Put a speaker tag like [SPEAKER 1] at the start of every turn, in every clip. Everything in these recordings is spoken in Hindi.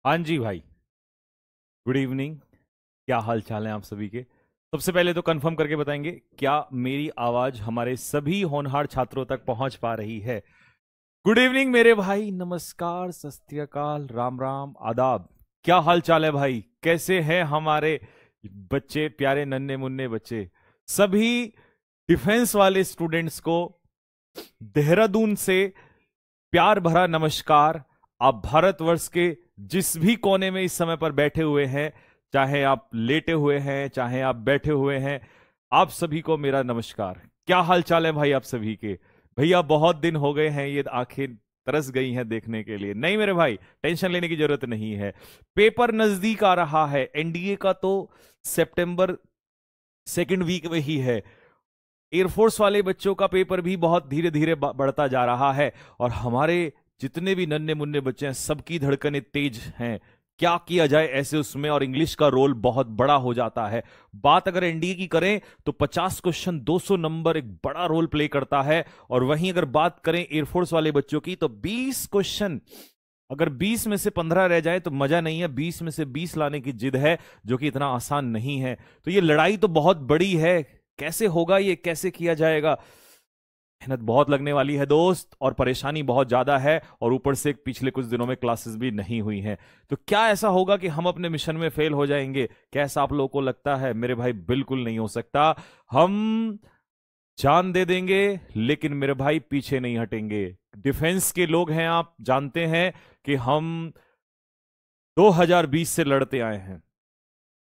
[SPEAKER 1] हाँ जी भाई। Good evening. क्या हाल चाल है आप सभी के? सबसे पहले तो कंफर्म करके बताएंगे, क्या मेरी आवाज हमारे सभी होनहार छात्रों तक पहुंच पा रही है? गुड इवनिंग मेरे भाई, नमस्कार, सत श्री अकाल, राम राम, आदाब। क्या हाल चाल है भाई? कैसे हैं हमारे बच्चे, प्यारे नन्हे मुन्ने बच्चे? सभी डिफेंस वाले स्टूडेंट्स को देहरादून से प्यार भरा नमस्कार। आप भारतवर्ष के जिस भी कोने में इस समय पर बैठे हुए हैं, चाहे आप लेटे हुए हैं चाहे आप बैठे हुए हैं, आप सभी को मेरा नमस्कार। क्या हाल चाल है भाई आप सभी के? भैया बहुत दिन हो गए हैं, ये आंखें तरस गई हैं देखने के लिए। नहीं मेरे भाई, टेंशन लेने की जरूरत नहीं है। पेपर नजदीक आ रहा है, एनडीए का तो सितंबर सेकेंड वीक में ही है। एयरफोर्स वाले बच्चों का पेपर भी बहुत धीरे धीरे बढ़ता जा रहा है, और हमारे जितने भी नन्हे मुन्ने बच्चे हैं सबकी धड़कनें तेज हैं। क्या किया जाए ऐसे उसमें, और इंग्लिश का रोल बहुत बड़ा हो जाता है। बात अगर एनडीए की करें तो 50 क्वेश्चन 200 नंबर एक बड़ा रोल प्ले करता है, और वहीं अगर बात करें एयरफोर्स वाले बच्चों की तो 20 क्वेश्चन, अगर 20 में से 15 रह जाए तो मजा नहीं है, 20 में से 20 लाने की जिद है, जो कि इतना आसान नहीं है। तो ये लड़ाई तो बहुत बड़ी है। कैसे होगा ये, कैसे किया जाएगा? मेहनत बहुत लगने वाली है दोस्त, और परेशानी बहुत ज्यादा है, और ऊपर से पिछले कुछ दिनों में क्लासेस भी नहीं हुई हैं। तो क्या ऐसा होगा कि हम अपने मिशन में फेल हो जाएंगे? कैसा आप लोगों को लगता है? मेरे भाई बिल्कुल नहीं हो सकता। हम जान दे देंगे, लेकिन मेरे भाई पीछे नहीं हटेंगे। डिफेंस के लोग हैं, आप जानते हैं कि हम 2020 से लड़ते आए हैं।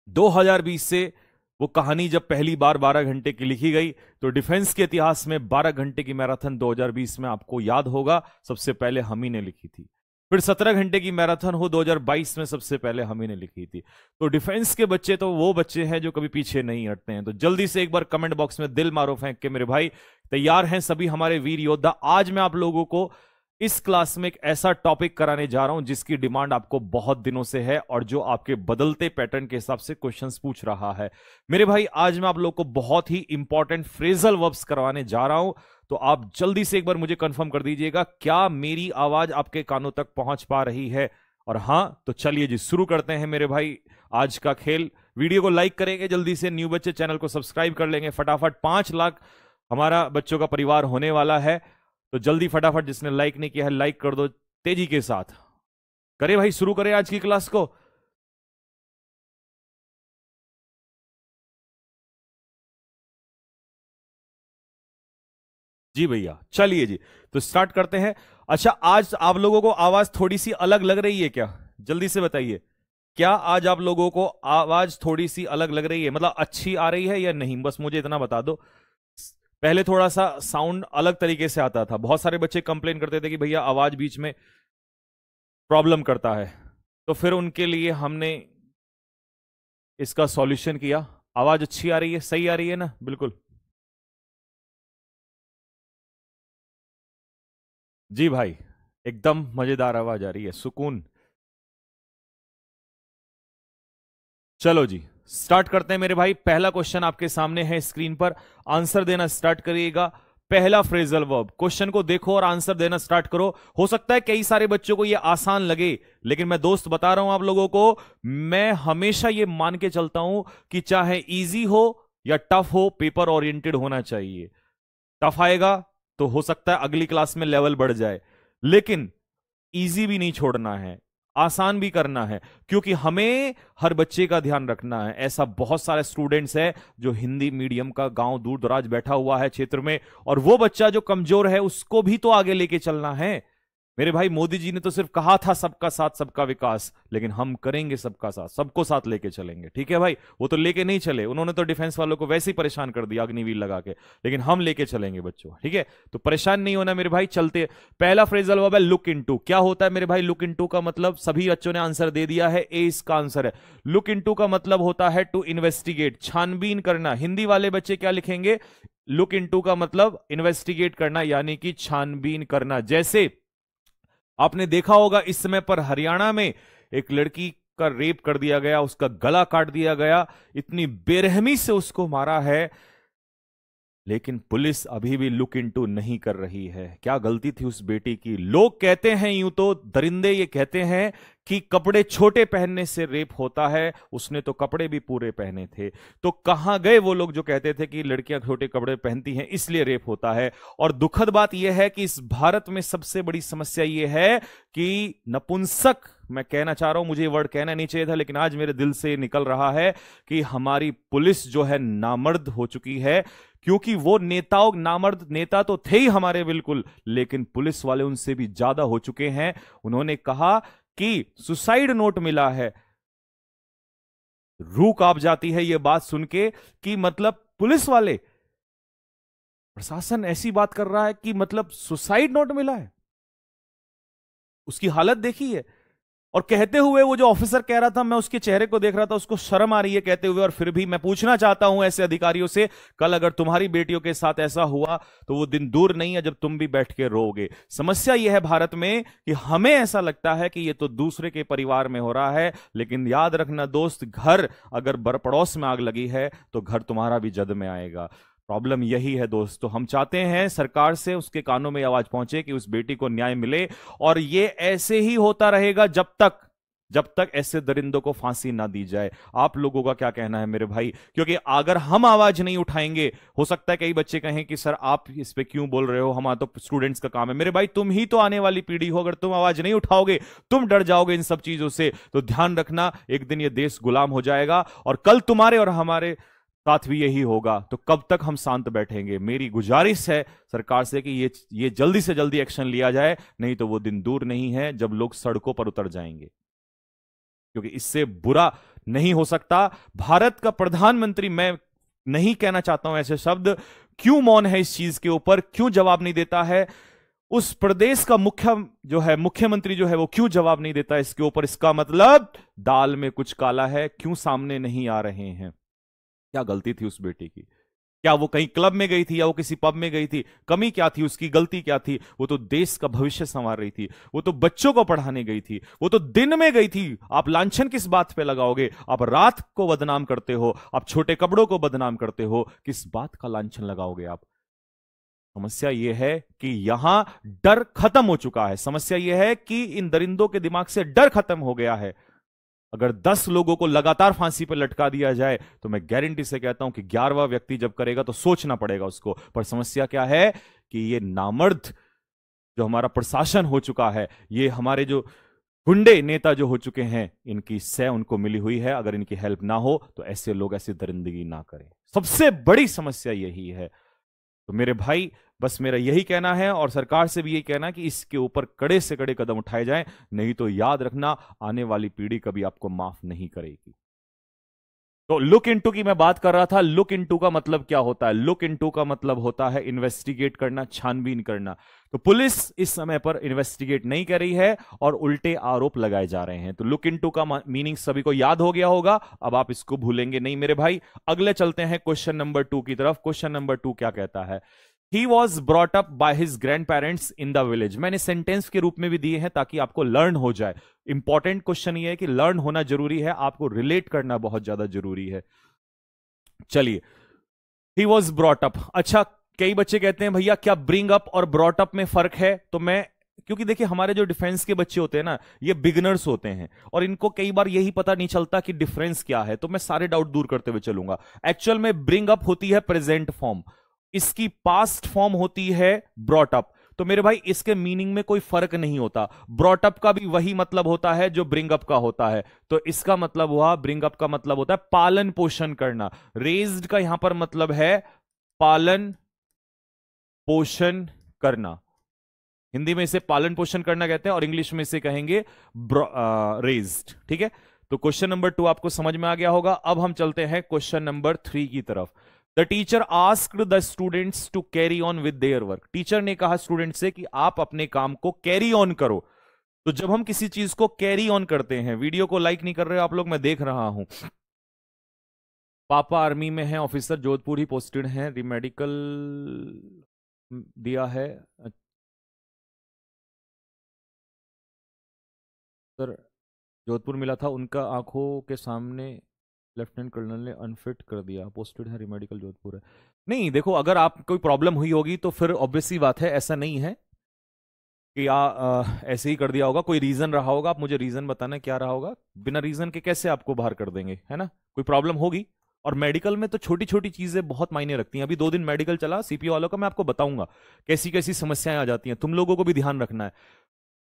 [SPEAKER 1] 2020 से वो कहानी जब पहली बार 12 घंटे की लिखी गई, तो डिफेंस के इतिहास में 12 घंटे की मैराथन 2020 में आपको याद होगा सबसे पहले हम ही ने लिखी थी। फिर 17 घंटे की मैराथन हो 2022 में, सबसे पहले हम ही ने लिखी थी। तो डिफेंस के बच्चे तो वो बच्चे हैं जो कभी पीछे नहीं हटते हैं। तो जल्दी से एक बार कमेंट बॉक्स में दिल मारो फेंक के मेरे भाई, तैयार हैं सभी हमारे वीर योद्धा? आज मैं आप लोगों को इस क्लास में एक ऐसा टॉपिक कराने जा रहा हूं जिसकी डिमांड आपको बहुत दिनों से है, और जो आपके बदलते पैटर्न के हिसाब से क्वेश्चंस पूछ रहा है। मेरे भाई आज मैं आप लोग को बहुत ही इंपॉर्टेंट फ्रेजल वर्ब्स करवाने जा रहा हूं। तो आप जल्दी से एक बार मुझे कंफर्म कर दीजिएगा, क्या मेरी आवाज आपके कानों तक पहुंच पा रही है? और हां तो चलिए जी, शुरू करते हैं मेरे भाई आज का खेल। वीडियो को लाइक करेंगे जल्दी से, न्यू बच्चे चैनल को सब्सक्राइब कर लेंगे फटाफट। 5 लाख हमारा बच्चों का परिवार होने वाला है, तो जल्दी फटाफट, जिसने लाइक नहीं किया है लाइक कर दो तेजी के साथ। करे भाई, शुरू करें आज की क्लास को। जी भैया चलिए जी, तो स्टार्ट करते हैं। अच्छा, आज आप लोगों को आवाज थोड़ी सी अलग लग रही है क्या? जल्दी से बताइए, क्या आज आप लोगों को आवाज थोड़ी सी अलग लग रही है? मतलब अच्छी आ रही है या नहीं, बस मुझे इतना बता दो। पहले थोड़ा सा साउंड अलग तरीके से आता था, बहुत सारे बच्चे कंप्लेन करते थे कि भैया आवाज बीच में प्रॉब्लम करता है। तो फिर उनके लिए हमने इसका सॉल्यूशन किया। आवाज अच्छी आ रही है, सही आ रही है ना? बिल्कुल। जी भाई, एकदम मजेदार आवाज आ रही है, सुकून। चलो जी, स्टार्ट करते हैं मेरे भाई। पहला क्वेश्चन आपके सामने है स्क्रीन पर, आंसर देना स्टार्ट करिएगा। पहला फ्रेजल वर्ब, क्वेश्चन को देखो और आंसर देना स्टार्ट करो। हो सकता है कई सारे बच्चों को यह आसान लगे, लेकिन मैं दोस्त बता रहा हूं आप लोगों को, मैं हमेशा यह मान के चलता हूं कि चाहे इजी हो या टफ हो, पेपर ओरिएंटेड होना चाहिए। टफ आएगा तो हो सकता है अगली क्लास में लेवल बढ़ जाए, लेकिन इजी भी नहीं छोड़ना है, आसान भी करना है, क्योंकि हमें हर बच्चे का ध्यान रखना है। ऐसा बहुत सारे स्टूडेंट्स हैं जो हिंदी मीडियम का गांव दूर दराज बैठा हुआ है क्षेत्र में, और वो बच्चा जो कमजोर है उसको भी तो आगे लेके चलना है। मेरे भाई मोदी जी ने तो सिर्फ कहा था सबका साथ सबका विकास, लेकिन हम करेंगे सबका साथ, सबको साथ लेके चलेंगे। ठीक है भाई, वो तो लेके नहीं चले, उन्होंने तो डिफेंस वालों को वैसे ही परेशान कर दिया अग्निवीर लगा के, लेकिन हम लेके चलेंगे बच्चों। ठीक है, तो परेशान नहीं होना मेरे भाई, चलते। पहला फ्रेजल वर्ब है लुक इनटू। क्या होता है मेरे भाई लुक इनटू का मतलब? सभी बच्चों ने आंसर दे दिया है, ए इसका आंसर है। लुक इनटू का मतलब होता है टू इन्वेस्टिगेट, छानबीन करना। हिंदी वाले बच्चे क्या लिखेंगे? लुक इनटू का मतलब इन्वेस्टिगेट करना, यानी कि छानबीन करना। जैसे आपने देखा होगा इस समय पर हरियाणा में एक लड़की का रेप कर दिया गया, उसका गला काट दिया गया, इतनी बेरहमी से उसको मारा है। लेकिन पुलिस अभी भी लुक इनटू नहीं कर रही है। क्या गलती थी उस बेटी की? लोग कहते हैं, यूं तो दरिंदे ये कहते हैं कि कपड़े छोटे पहनने से रेप होता है, उसने तो कपड़े भी पूरे पहने थे। तो कहां गए वो लोग जो कहते थे कि लड़कियां छोटे कपड़े पहनती हैं इसलिए रेप होता है? और दुखद बात यह है कि इस भारत में सबसे बड़ी समस्या यह है कि नपुंसक, मैं कहना चाह रहा हूं, मुझे ये वर्ड कहना नहीं चाहिए था लेकिन आज मेरे दिल से निकल रहा है कि हमारी पुलिस जो है नामर्द हो चुकी है। क्योंकि वो नेताओं, नामर्द नेता तो थे ही हमारे बिल्कुल, लेकिन पुलिस वाले उनसे भी ज्यादा हो चुके हैं। उन्होंने कहा कि सुसाइड नोट मिला है। रूह कांप जाती है यह बात सुन के कि मतलब पुलिस वाले, प्रशासन ऐसी बात कर रहा है कि मतलब सुसाइड नोट मिला है। उसकी हालत देखी है। और कहते हुए वो जो ऑफिसर कह रहा था, मैं उसके चेहरे को देख रहा था, उसको शर्म आ रही है कहते हुए। और फिर भी मैं पूछना चाहता हूं ऐसे अधिकारियों से, कल अगर तुम्हारी बेटियों के साथ ऐसा हुआ तो वो दिन दूर नहीं है जब तुम भी बैठ के रोओगे। समस्या यह है भारत में कि हमें ऐसा लगता है कि ये तो दूसरे के परिवार में हो रहा है, लेकिन याद रखना दोस्त, घर अगर पड़ोस में आग लगी है तो घर तुम्हारा भी जद में आएगा। प्रॉब्लम यही है दोस्तों। हम चाहते हैं सरकार से उसके कानों में आवाज पहुंचे कि उस बेटी को न्याय मिले, और ये ऐसे ही होता रहेगा जब तक ऐसे दरिंदों को फांसी ना दी जाए। आप लोगों का क्या कहना है मेरे भाई? क्योंकि अगर हम आवाज नहीं उठाएंगे, हो सकता है कई बच्चे कहें कि सर आप इस पे क्यों बोल रहे हो, हमारा तो स्टूडेंट्स का काम है। मेरे भाई तुम ही तो आने वाली पीढ़ी हो। अगर तुम आवाज नहीं उठाओगे, तुम डर जाओगे इन सब चीजों से, तो ध्यान रखना एक दिन ये देश गुलाम हो जाएगा, और कल तुम्हारे और हमारे साथ भी यही होगा। तो कब तक हम शांत बैठेंगे? मेरी गुजारिश है सरकार से कि ये जल्दी से जल्दी एक्शन लिया जाए, नहीं तो वो दिन दूर नहीं है जब लोग सड़कों पर उतर जाएंगे। क्योंकि इससे बुरा नहीं हो सकता। भारत का प्रधानमंत्री, मैं नहीं कहना चाहता हूं ऐसे शब्द, क्यों मौन है इस चीज के ऊपर, क्यों जवाब नहीं देता है? उस प्रदेश का मुख्यमंत्री जो है वो क्यों जवाब नहीं देता इसके ऊपर? इसका मतलब दाल में कुछ काला है। क्यों सामने नहीं आ रहे हैं? क्या गलती थी उस बेटी की? क्या वो कहीं क्लब में गई थी या वो किसी पब में गई थी? कमी क्या थी उसकी? गलती क्या थी? वो तो देश का भविष्य संवार रही थी, वो तो बच्चों को पढ़ाने गई थी, वो तो दिन में गई थी। आप लांछन किस बात पे लगाओगे? आप रात को बदनाम करते हो, आप छोटे कपड़ों को बदनाम करते हो, किस बात का लांछन लगाओगे आप? समस्या यह है कि यहां डर खत्म हो चुका है। समस्या यह है कि इन दरिंदों के दिमाग से डर खत्म हो गया है। अगर 10 लोगों को लगातार फांसी पर लटका दिया जाए तो मैं गारंटी से कहता हूं कि 11वां व्यक्ति जब करेगा तो सोचना पड़ेगा उसको। पर समस्या क्या है कि ये नामर्द जो हमारा प्रशासन हो चुका है, ये हमारे जो गुंडे नेता जो हो चुके हैं, इनकी सह उनको मिली हुई है। अगर इनकी हेल्प ना हो तो ऐसे लोग ऐसी दरिंदगी ना करें। सबसे बड़ी समस्या यही है। तो मेरे भाई, बस मेरा यही कहना है, और सरकार से भी यही कहना है कि इसके ऊपर कड़े से कड़े कदम उठाए जाएं, नहीं तो याद रखना आने वाली पीढ़ी कभी आपको माफ नहीं करेगी। तो लुक इनटू की मैं बात कर रहा था। लुक इनटू का मतलब क्या होता है? लुक इनटू का मतलब होता है इन्वेस्टिगेट करना, छानबीन करना। तो पुलिस इस समय पर इन्वेस्टिगेट नहीं कर रही है और उल्टे आरोप लगाए जा रहे हैं। तो लुक इनटू का मीनिंग सभी को याद हो गया होगा, अब आप इसको भूलेंगे नहीं मेरे भाई। अगले चलते हैं क्वेश्चन नंबर 2 की तरफ। क्वेश्चन नंबर 2 क्या कहता है? He was brought up by his grand parents in the village. मैंने सेंटेंस के रूप में भी दिए हैं ताकि आपको लर्न हो जाए। इंपॉर्टेंट क्वेश्चन ये है कि लर्न होना जरूरी है, आपको रिलेट करना बहुत ज्यादा जरूरी है। चलिए, ही वॉज ब्रॉट अप। अच्छा, कई बच्चे कहते हैं भैया क्या ब्रिंग अप और ब्रॉट अप में फर्क है? तो मैं, क्योंकि देखिए हमारे जो डिफेंस के बच्चे होते हैं ना, ये बिगनर्स होते हैं और इनको कई बार यही पता नहीं चलता कि डिफरेंस क्या है। तो मैं सारे डाउट दूर करते हुए चलूंगा। एक्चुअल में ब्रिंग अप होती है प्रेजेंट फॉर्म, इसकी पास्ट फॉर्म होती है ब्रॉट अप। तो मेरे भाई इसके मीनिंग में कोई फर्क नहीं होता। ब्रॉट अप का भी वही मतलब होता है जो ब्रिंग अप का होता है। तो इसका मतलब हुआ, ब्रिंग अप का मतलब होता है पालन पोषण करना। रेज्ड का यहां पर मतलब है पालन पोषण करना। हिंदी में इसे पालन पोषण करना कहते हैं और इंग्लिश में इसे कहेंगे रेज्ड। ठीक है, तो क्वेश्चन नंबर 2 आपको समझ में आ गया होगा। अब हम चलते हैं क्वेश्चन नंबर 3 की तरफ। The teacher asked the students to carry on with their work. Teacher ने कहा स्टूडेंट से कि आप अपने काम को कैरी ऑन करो। तो जब हम किसी चीज को कैरी ऑन करते हैं, वीडियो को लाइक नहीं कर रहे हो आप लोग, मैं देख रहा हूं। पापा आर्मी में हैं, ऑफिसर जोधपुर ही पोस्टेड हैं, रिमेडिकल दिया है सर, जोधपुर मिला था, उनका आंखों के सामने लेफ्टिनेंट कर्नल ने अनफिट कर दिया, पोस्टेड है मेडिकल जोधपुर है। नहीं देखो, अगर आप कोई प्रॉब्लम हुई होगी तो फिर ऑब्वियस सी बात है, ऐसा नहीं है कि ऐसे ही कर दिया होगा, कोई रीजन रहा होगा। आप मुझे रीजन बताना क्या रहा होगा, बिना रीजन के कैसे आपको बाहर कर देंगे, है ना, कोई प्रॉब्लम होगी। और मेडिकल में तो छोटी छोटी चीजें बहुत मायने रखती हैं। अभी 2 दिन मेडिकल चला सीपीओ वालों का, मैं आपको बताऊंगा कैसी कैसी समस्याएं आ जाती हैं। तुम लोगों को भी ध्यान रखना है।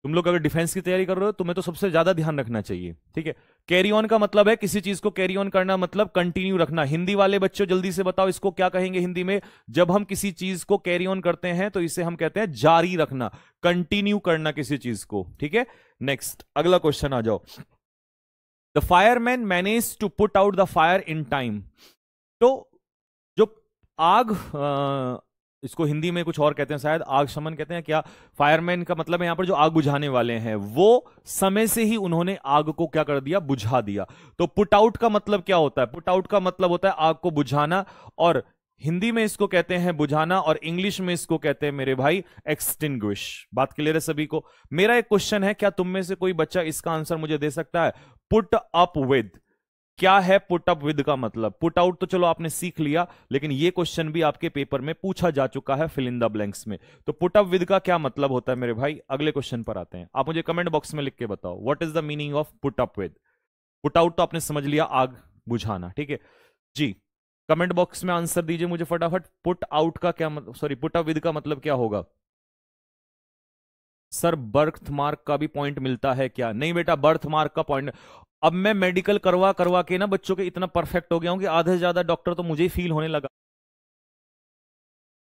[SPEAKER 1] तुम लोग अगर डिफेंस की तैयारी कर रहे हो, तुम्हें तो सबसे ज्यादा ध्यान रखना चाहिए, ठीक है। कैरी ऑन का मतलब है किसी चीज को कैरी ऑन करना, मतलब कंटिन्यू रखना। हिंदी वाले बच्चों जल्दी से बताओ इसको क्या कहेंगे हिंदी में। जब हम किसी चीज को कैरी ऑन करते हैं तो इसे हम कहते हैं जारी रखना, कंटिन्यू करना किसी चीज को, ठीक है। नेक्स्ट अगला क्वेश्चन आ जाओ। The fireman manage to put out the fire in time. तो जो आग, इसको हिंदी में कुछ और कहते हैं शायद, आग शमन कहते हैं क्या। फायरमैन का मतलब है यहां पर जो आग बुझाने वाले हैं, वो समय से ही उन्होंने आग को क्या कर दिया, बुझा दिया। तो पुट आउट का मतलब क्या होता है, पुट आउट का मतलब होता है आग को बुझाना, और हिंदी में इसको कहते हैं बुझाना, और इंग्लिश में इसको कहते हैं मेरे भाई एक्सटिंग्विश। बात क्लियर है सभी को। मेरा एक क्वेश्चन है, क्या तुम में से कोई बच्चा इसका आंसर मुझे दे सकता है। पुट अप विद, क्या है पुट अप विद का मतलब। पुट आउट तो चलो आपने सीख लिया, लेकिन ये क्वेश्चन भी आपके पेपर में पूछा जा चुका है फिल इन द ब्लैंक्स में। तो पुट अप विद का क्या मतलब होता है मेरे भाई। अगले क्वेश्चन पर आते हैं, आप मुझे कमेंट बॉक्स में लिख के बताओ what is the meaning of put up with. Put out तो आपने समझ लिया, आग बुझाना, ठीक है जी। कमेंट बॉक्स में आंसर दीजिए मुझे फटाफट। पुट आउट का क्या मतलब, सॉरी पुट अप विद का मतलब क्या होगा। सर बर्थ मार्क का भी पॉइंट मिलता है क्या। नहीं बेटा, बर्थ मार्क का पॉइंट, अब मैं मेडिकल करवा करवा के ना बच्चों के इतना परफेक्ट हो गया हूं कि आधे से ज्यादा डॉक्टर तो मुझे ही फील होने लगा,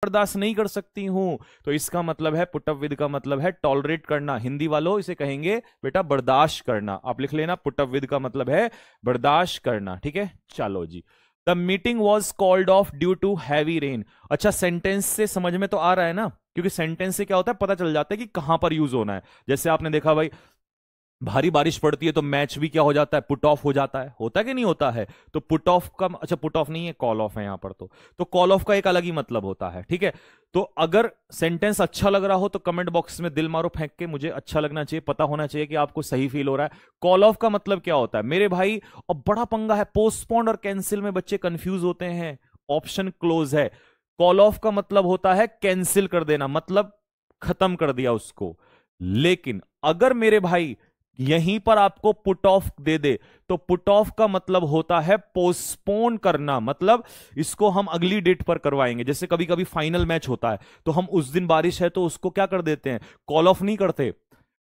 [SPEAKER 1] बर्दाश्त नहीं कर सकती हूं। तो इसका मतलब है, पुट अप विद का मतलब है टॉलरेट करना। हिंदी वालों इसे कहेंगे बेटा बर्दाश्त करना। आप लिख लेना, पुट अप विद का मतलब है बर्दाश्त करना, ठीक है। चलो जी। The meeting was called off due to heavy rain. अच्छा, सेंटेंस से समझ में तो आ रहा है ना, क्योंकि सेंटेंस से क्या होता है पता चल जाता है कि कहां पर यूज होना है। जैसे आपने देखा भाई, भारी बारिश पड़ती है तो मैच भी क्या हो जाता है, पुट ऑफ हो जाता है। होता है कि नहीं होता है। तो पुट ऑफ का, अच्छा पुट ऑफ नहीं है, कॉल ऑफ है यहां पर। तो कॉल ऑफ का एक अलग ही मतलब होता है, ठीक है। तो अगर सेंटेंस अच्छा लग रहा हो तो कमेंट बॉक्स में दिल मारो फेंक के, मुझे अच्छा लगना चाहिए, पता होना चाहिए कि आपको सही फील हो रहा है। कॉल ऑफ का मतलब क्या होता है मेरे भाई, और बड़ा पंगा है, पोस्टपोन्ड और कैंसिल में बच्चे कंफ्यूज होते हैं। ऑप्शन क्लोज है। कॉल ऑफ का मतलब होता है कैंसिल कर देना, मतलब खत्म कर दिया उसको। लेकिन अगर मेरे भाई यहीं पर आपको पुट ऑफ दे दे, तो पुट ऑफ का मतलब होता है पोस्टपोन करना, मतलब इसको हम अगली डेट पर करवाएंगे। जैसे कभी कभी फाइनल मैच होता है तो हम उस दिन बारिश है तो उसको क्या कर देते हैं, कॉल ऑफ नहीं करते।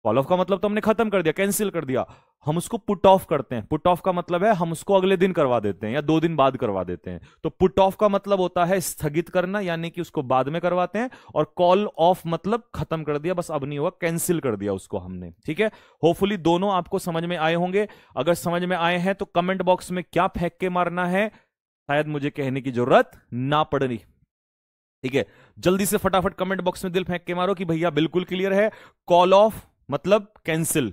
[SPEAKER 1] कॉल ऑफ का मतलब तो हमने खत्म कर दिया, कैंसिल कर दिया, हम उसको पुट ऑफ करते हैं। पुट ऑफ का मतलब है हम उसको अगले दिन करवा देते हैं या 2 दिन बाद करवा देते हैं। तो पुट ऑफ का मतलब होता है स्थगित करना, यानी कि उसको बाद में करवाते हैं। और कॉल ऑफ मतलब खत्म कर दिया, बस अब नहीं हुआ, कैंसिल कर दिया उसको हमने, ठीक है। होपफुली दोनों आपको समझ में आए होंगे। अगर समझ में आए हैं तो कमेंट बॉक्स में क्या फेंक के मारना है, शायद मुझे कहने की जरूरत ना पड़नी, ठीक है। जल्दी से फटाफट कमेंट बॉक्स में दिल फेंक के मारो कि भैया बिल्कुल क्लियर है। कॉल ऑफ मतलब कैंसिल,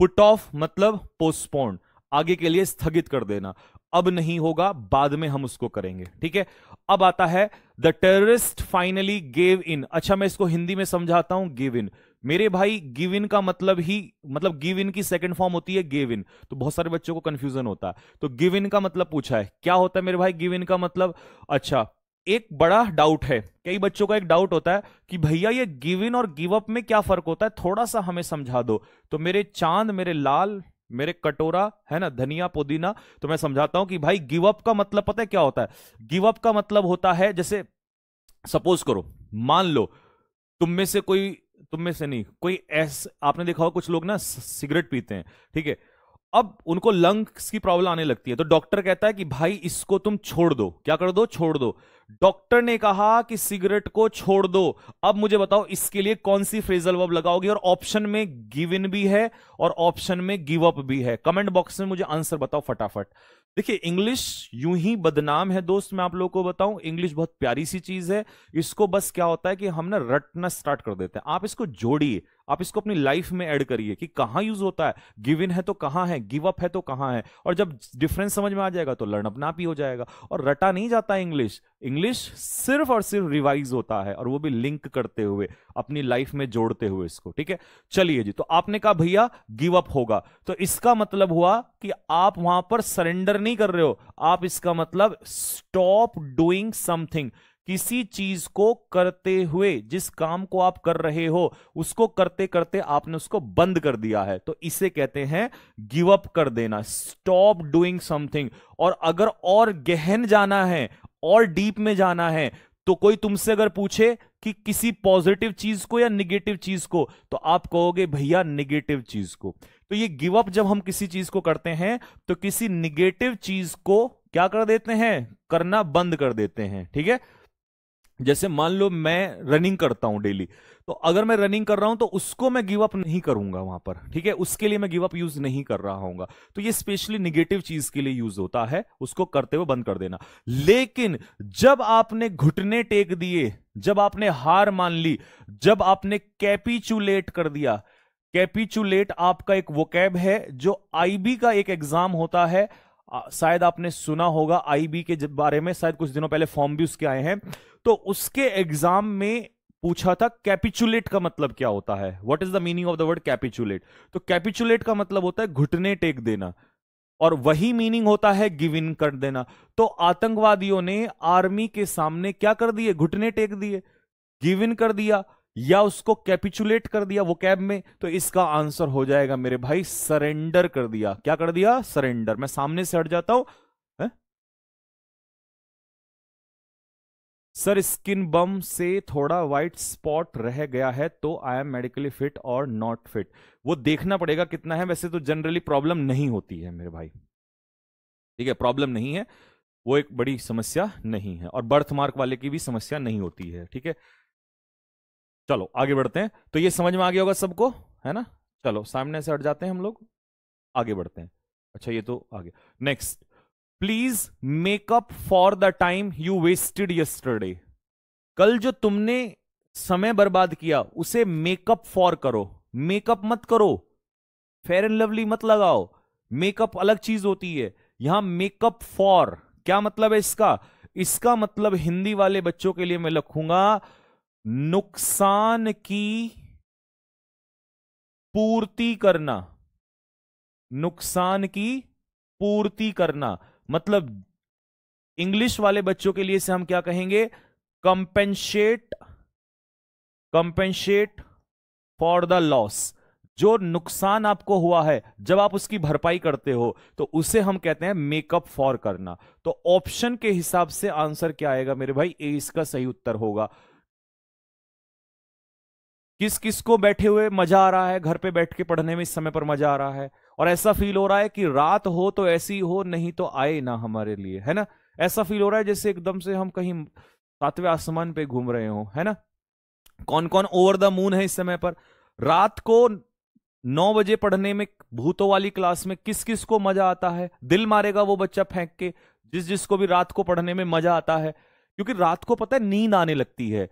[SPEAKER 1] पुट ऑफ मतलब पोस्टपोन, आगे के लिए स्थगित कर देना। अब नहीं होगा, बाद में हम उसको करेंगे, ठीक है। अब आता है the terrorist finally gave in. अच्छा मैं इसको हिंदी में समझाता हूं, गिव इन। मेरे भाई गिव इन का मतलब ही, मतलब गिव इन की सेकंड फॉर्म होती है गेव इन। तो बहुत सारे बच्चों को कंफ्यूजन होता है। तो गिव इन का मतलब पूछा है, क्या होता है मेरे भाई गिव इन का मतलब। अच्छा, एक बड़ा डाउट है, कई बच्चों का एक डाउट होता है कि भैया ये गिव इन और गिव अप में क्या फर्क होता है, थोड़ा सा हमें समझा दो। तो मेरे चांद, मेरे लाल, मेरे कटोरा, है ना, धनिया पुदीना, तो मैं समझाता हूं कि भाई गिव अप का मतलब पता है क्या होता है। गिव अप का मतलब होता है, जैसे सपोज करो, मान लो तुम में से कोई, तुम में से नहीं कोई, ऐसे आपने देखा हो कुछ लोग ना सिगरेट पीते हैं, ठीक है। अब उनको लंग्स की प्रॉब्लम आने लगती है, तो डॉक्टर कहता है कि भाई इसको तुम छोड़ दो, क्या कर दो, छोड़ दो। डॉक्टर ने कहा कि सिगरेट को छोड़ दो। अब मुझे बताओ इसके लिए कौन सी फ्रेजल वर्ब लगाओगे। और ऑप्शन में गिव इन भी है और ऑप्शन में गिव अप भी है। कमेंट बॉक्स में मुझे आंसर बताओ फटाफट। देखिए इंग्लिश यूं ही बदनाम है दोस्त, मैं आप लोगों को बताऊं, इंग्लिश बहुत प्यारी सी चीज है। इसको बस क्या होता है कि हम ना रटना स्टार्ट कर देते हैं। आप इसको जोड़िए, आप इसको अपनी लाइफ में ऐड करिए कि कहां यूज होता है, गिव इन है तो कहां है, गिव अप है तो कहां है, और जब डिफरेंस समझ में आ जाएगा तो लर्न अपना आप ही हो जाएगा। और रटा नहीं जाता इंग्लिश, इंग्लिश सिर्फ और सिर्फ रिवाइज होता है, और वो भी लिंक करते हुए, अपनी लाइफ में जोड़ते हुए इसको। ठीक है, चलिए जी। तो आपने कहा भैया गिव अप होगा, तो इसका मतलब हुआ कि आप वहां पर सरेंडर नहीं कर रहे हो, आप इसका मतलब स्टॉप डूइंग समथिंग, किसी चीज को करते हुए, जिस काम को आप कर रहे हो उसको करते करते आपने उसको बंद कर दिया है, तो इसे कहते हैं गिव अप कर देना, स्टॉप डूइंग समथिंग। और अगर और गहन जाना है और डीप में जाना है, तो कोई तुमसे अगर पूछे कि किसी पॉजिटिव चीज को या निगेटिव चीज को, तो आप कहोगे भैया निगेटिव चीज को। तो ये गिव अप जब हम किसी चीज को करते हैं तो किसी निगेटिव चीज को क्या कर देते हैं, करना बंद कर देते हैं। ठीक है, जैसे मान लो मैं रनिंग करता हूं डेली, तो अगर मैं रनिंग कर रहा हूं तो उसको मैं गिव अप नहीं करूंगा वहां पर। ठीक है, उसके लिए मैं गिव अप यूज नहीं कर रहा हूंगा। तो ये स्पेशली निगेटिव चीज के लिए यूज होता है, उसको करते हुए बंद कर देना। लेकिन जब आपने घुटने टेक दिए, जब आपने हार मान ली, जब आपने कैपिचुलेट कर दिया, कैपिचुलेट आपका एक वोकैब है जो आईबी का एक एग्जाम होता है, शायद आपने सुना होगा आईबी के बारे में, शायद कुछ दिनों पहले फॉर्म भी उसके आए हैं। तो उसके एग्जाम में पूछा था कैपिचुलेट का मतलब क्या होता है, what is the meaning of the word capitulate. तो कैपिचुलेट का मतलब होता है घुटने टेक देना, और वही मीनिंग होता है गिव इन कर देना। तो आतंकवादियों ने आर्मी के सामने क्या कर दिए, घुटने टेक दिए, गिव इन कर दिया, या उसको कैपिचुलेट कर दिया वो कैब में। तो इसका आंसर हो जाएगा मेरे भाई सरेंडर कर दिया। क्या कर दिया, सरेंडर। मैं सामने से हट जाता हूं। सर स्किन बम से थोड़ा वाइट स्पॉट रह गया है, तो आई एम मेडिकली फिट और नॉट फिट। वो देखना पड़ेगा कितना है, वैसे तो जनरली प्रॉब्लम नहीं होती है मेरे भाई। ठीक है, प्रॉब्लम नहीं है, वो एक बड़ी समस्या नहीं है, और बर्थ मार्क वाले की भी समस्या नहीं होती है। ठीक है, चलो आगे बढ़ते हैं। तो ये समझ में आ गया होगा सबको, है ना। चलो सामने से हट जाते हैं हम लोग, आगे बढ़ते हैं। अच्छा ये तो आगे, next, please make up for the time you wasted yesterday. कल जो तुमने समय बर्बाद किया उसे मेकअप फॉर करो। मेकअप मत करो, फेयर एंड लवली मत लगाओ, मेकअप अलग चीज होती है। यहां मेकअप फॉर क्या मतलब है इसका, इसका मतलब हिंदी वाले बच्चों के लिए मैं लिखूंगा नुकसान की पूर्ति करना। नुकसान की पूर्ति करना मतलब इंग्लिश वाले बच्चों के लिए से हम क्या कहेंगे, कंपेंशेट, कंपेंशेट फॉर द लॉस। जो नुकसान आपको हुआ है जब आप उसकी भरपाई करते हो तो उसे हम कहते हैं मेकअप फॉर करना। तो ऑप्शन के हिसाब से आंसर क्या आएगा मेरे भाई, ए इसका सही उत्तर होगा। किस किस को बैठे हुए मजा आ रहा है, घर पे बैठ के पढ़ने में इस समय पर मजा आ रहा है, और ऐसा फील हो रहा है कि रात हो तो ऐसी हो, नहीं तो आए ना हमारे लिए, है ना। ऐसा फील हो रहा है जैसे एकदम से हम कहीं सातवें आसमान पे घूम रहे हो, है ना। कौन कौन ओवर द मून है इस समय पर। रात को 9 बजे पढ़ने में भूतों वाली क्लास में किस किस को मजा आता है, दिल मारेगा वो बच्चा फेंक के जिस जिसको भी रात को पढ़ने में मजा आता है। क्योंकि रात को पता है नींद आने लगती है,